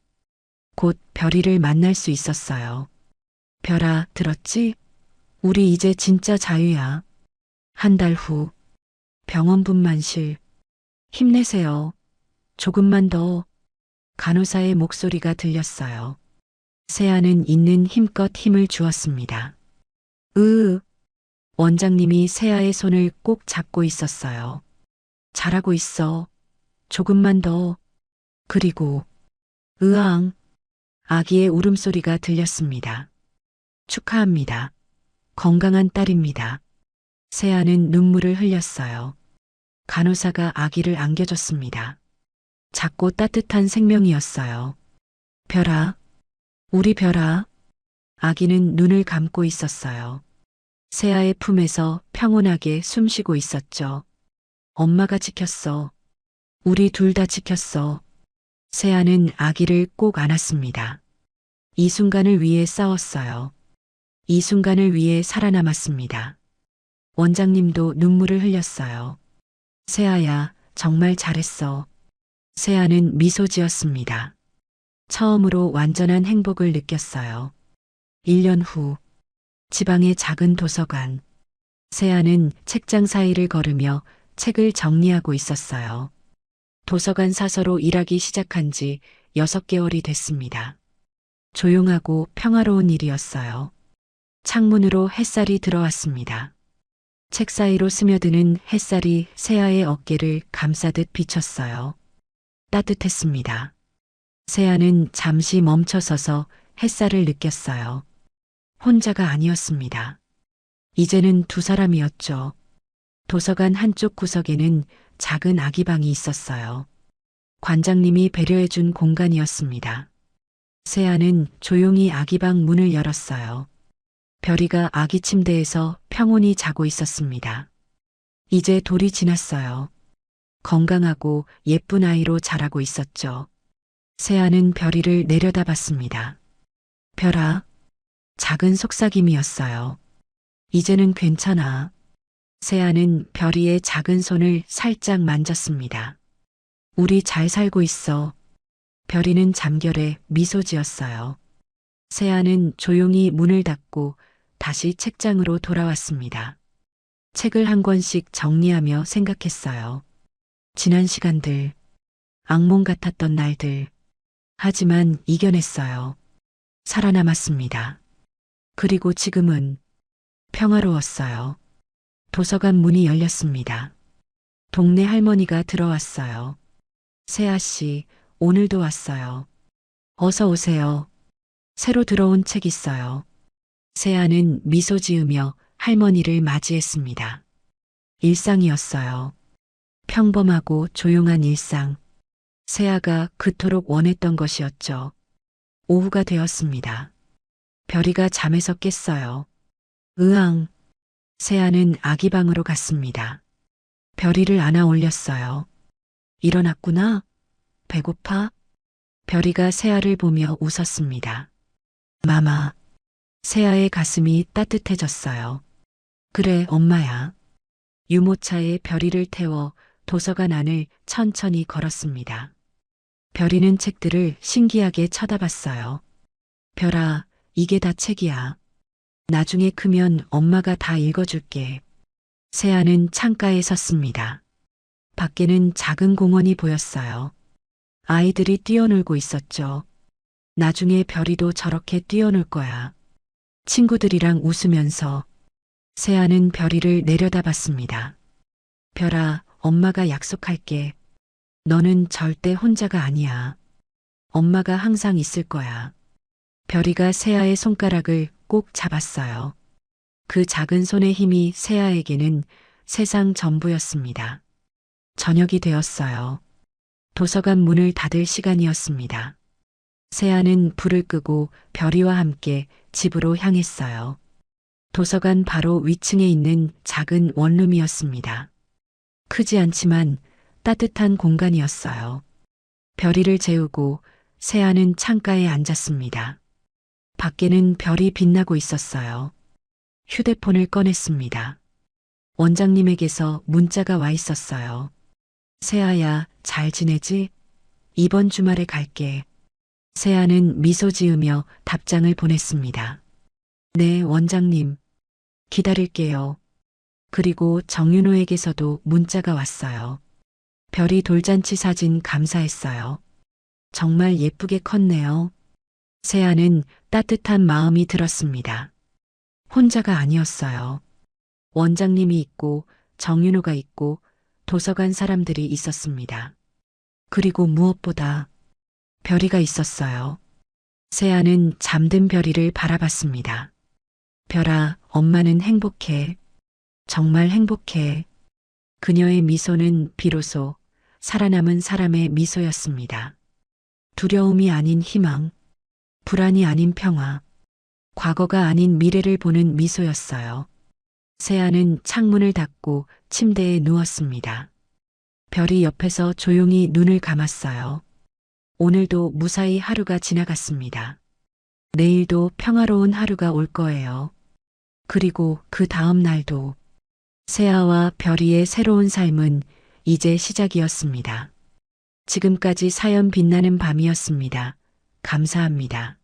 곧 별이를 만날 수 있었어요. 별아, 들었지? 우리 이제 진짜 자유야. 한 달 후, 병원 분만실. 힘내세요. 조금만 더. 간호사의 목소리가 들렸어요. 세아는 있는 힘껏 힘을 주었습니다. 원장님이 세아의 손을 꼭 잡고 있었어요. 잘하고 있어. 조금만 더. 그리고 으앙. 아기의 울음소리가 들렸습니다. 축하합니다. 건강한 딸입니다. 세아는 눈물을 흘렸어요. 간호사가 아기를 안겨줬습니다. 작고 따뜻한 생명이었어요. 별아, 우리 별아. 아기는 눈을 감고 있었어요. 세아의 품에서 평온하게 숨쉬고 있었죠. 엄마가 지켰어. 우리 둘 다 지켰어. 세아는 아기를 꼭 안았습니다. 이 순간을 위해 싸웠어요. 이 순간을 위해 살아남았습니다. 원장님도 눈물을 흘렸어요. 세아야, 정말 잘했어. 세아는 미소 지었습니다. 처음으로 완전한 행복을 느꼈어요. 1년 후, 지방의 작은 도서관. 세아는 책장 사이를 걸으며 책을 정리하고 있었어요. 도서관 사서로 일하기 시작한 지 6개월이 됐습니다. 조용하고 평화로운 일이었어요. 창문으로 햇살이 들어왔습니다. 책 사이로 스며드는 햇살이 세아의 어깨를 감싸듯 비쳤어요. 따뜻했습니다. 세아는 잠시 멈춰서서 햇살을 느꼈어요. 혼자가 아니었습니다. 이제는 두 사람이었죠. 도서관 한쪽 구석에는 작은 아기방이 있었어요. 관장님이 배려해준 공간이었습니다. 세아는 조용히 아기방 문을 열었어요. 별이가 아기 침대에서 평온히 자고 있었습니다. 이제 돌이 지났어요. 건강하고 예쁜 아이로 자라고 있었죠. 세아는 별이를 내려다봤습니다. 별아, 작은 속삭임이었어요. 이제는 괜찮아. 세아는 별이의 작은 손을 살짝 만졌습니다. 우리 잘 살고 있어. 별이는 잠결에 미소 지었어요. 세아는 조용히 문을 닫고 다시 책장으로 돌아왔습니다. 책을 한 권씩 정리하며 생각했어요. 지난 시간들, 악몽 같았던 날들. 하지만 이겨냈어요. 살아남았습니다. 그리고 지금은 평화로웠어요. 도서관 문이 열렸습니다. 동네 할머니가 들어왔어요. 세아 씨, 오늘도 왔어요. 어서 오세요. 새로 들어온 책 있어요. 세아는 미소 지으며 할머니를 맞이했습니다. 일상이었어요. 평범하고 조용한 일상. 세아가 그토록 원했던 것이었죠. 오후가 되었습니다. 별이가 잠에서 깼어요. 으앙. 세아는 아기 방으로 갔습니다. 별이를 안아 올렸어요. 일어났구나. 배고파? 별이가 세아를 보며 웃었습니다. 마마. 세아의 가슴이 따뜻해졌어요. 그래, 엄마야. 유모차에 별이를 태워 도서관 안을 천천히 걸었습니다. 별이는 책들을 신기하게 쳐다봤어요. 별아, 이게 다 책이야. 나중에 크면 엄마가 다 읽어줄게. 세아는 창가에 섰습니다. 밖에는 작은 공원이 보였어요. 아이들이 뛰어놀고 있었죠. 나중에 별이도 저렇게 뛰어놀 거야. 친구들이랑 웃으면서 세아는 별이를 내려다봤습니다. 별아, 엄마가 약속할게. 너는 절대 혼자가 아니야. 엄마가 항상 있을 거야. 별이가 세아의 손가락을 꼭 잡았어요. 그 작은 손의 힘이 세아에게는 세상 전부였습니다. 저녁이 되었어요. 도서관 문을 닫을 시간이었습니다. 세아는 불을 끄고 별이와 함께 집으로 향했어요. 도서관 바로 위층에 있는 작은 원룸이었습니다. 크지 않지만 따뜻한 공간이었어요. 별이를 재우고 세아는 창가에 앉았습니다. 밖에는 별이 빛나고 있었어요. 휴대폰을 꺼냈습니다. 원장님에게서 문자가 와 있었어요. 세아야, 잘 지내지? 이번 주말에 갈게. 세아는 미소 지으며 답장을 보냈습니다. 네, 원장님. 기다릴게요. 그리고 정윤호에게서도 문자가 왔어요. 별이 돌잔치 사진 감사했어요. 정말 예쁘게 컸네요. 세아는 따뜻한 마음이 들었습니다. 혼자가 아니었어요. 원장님이 있고 정윤호가 있고 도서관 사람들이 있었습니다. 그리고 무엇보다 별이가 있었어요. 세아는 잠든 별이를 바라봤습니다. 별아, 엄마는 행복해. 정말 행복해. 그녀의 미소는 비로소 살아남은 사람의 미소였습니다. 두려움이 아닌 희망, 불안이 아닌 평화, 과거가 아닌 미래를 보는 미소였어요. 세아는 창문을 닫고 침대에 누웠습니다. 별이 옆에서 조용히 눈을 감았어요. 오늘도 무사히 하루가 지나갔습니다. 내일도 평화로운 하루가 올 거예요. 그리고 그 다음 날도 세아와 별이의 새로운 삶은 이제 시작이었습니다. 지금까지 사연 빛나는 밤이었습니다. 감사합니다.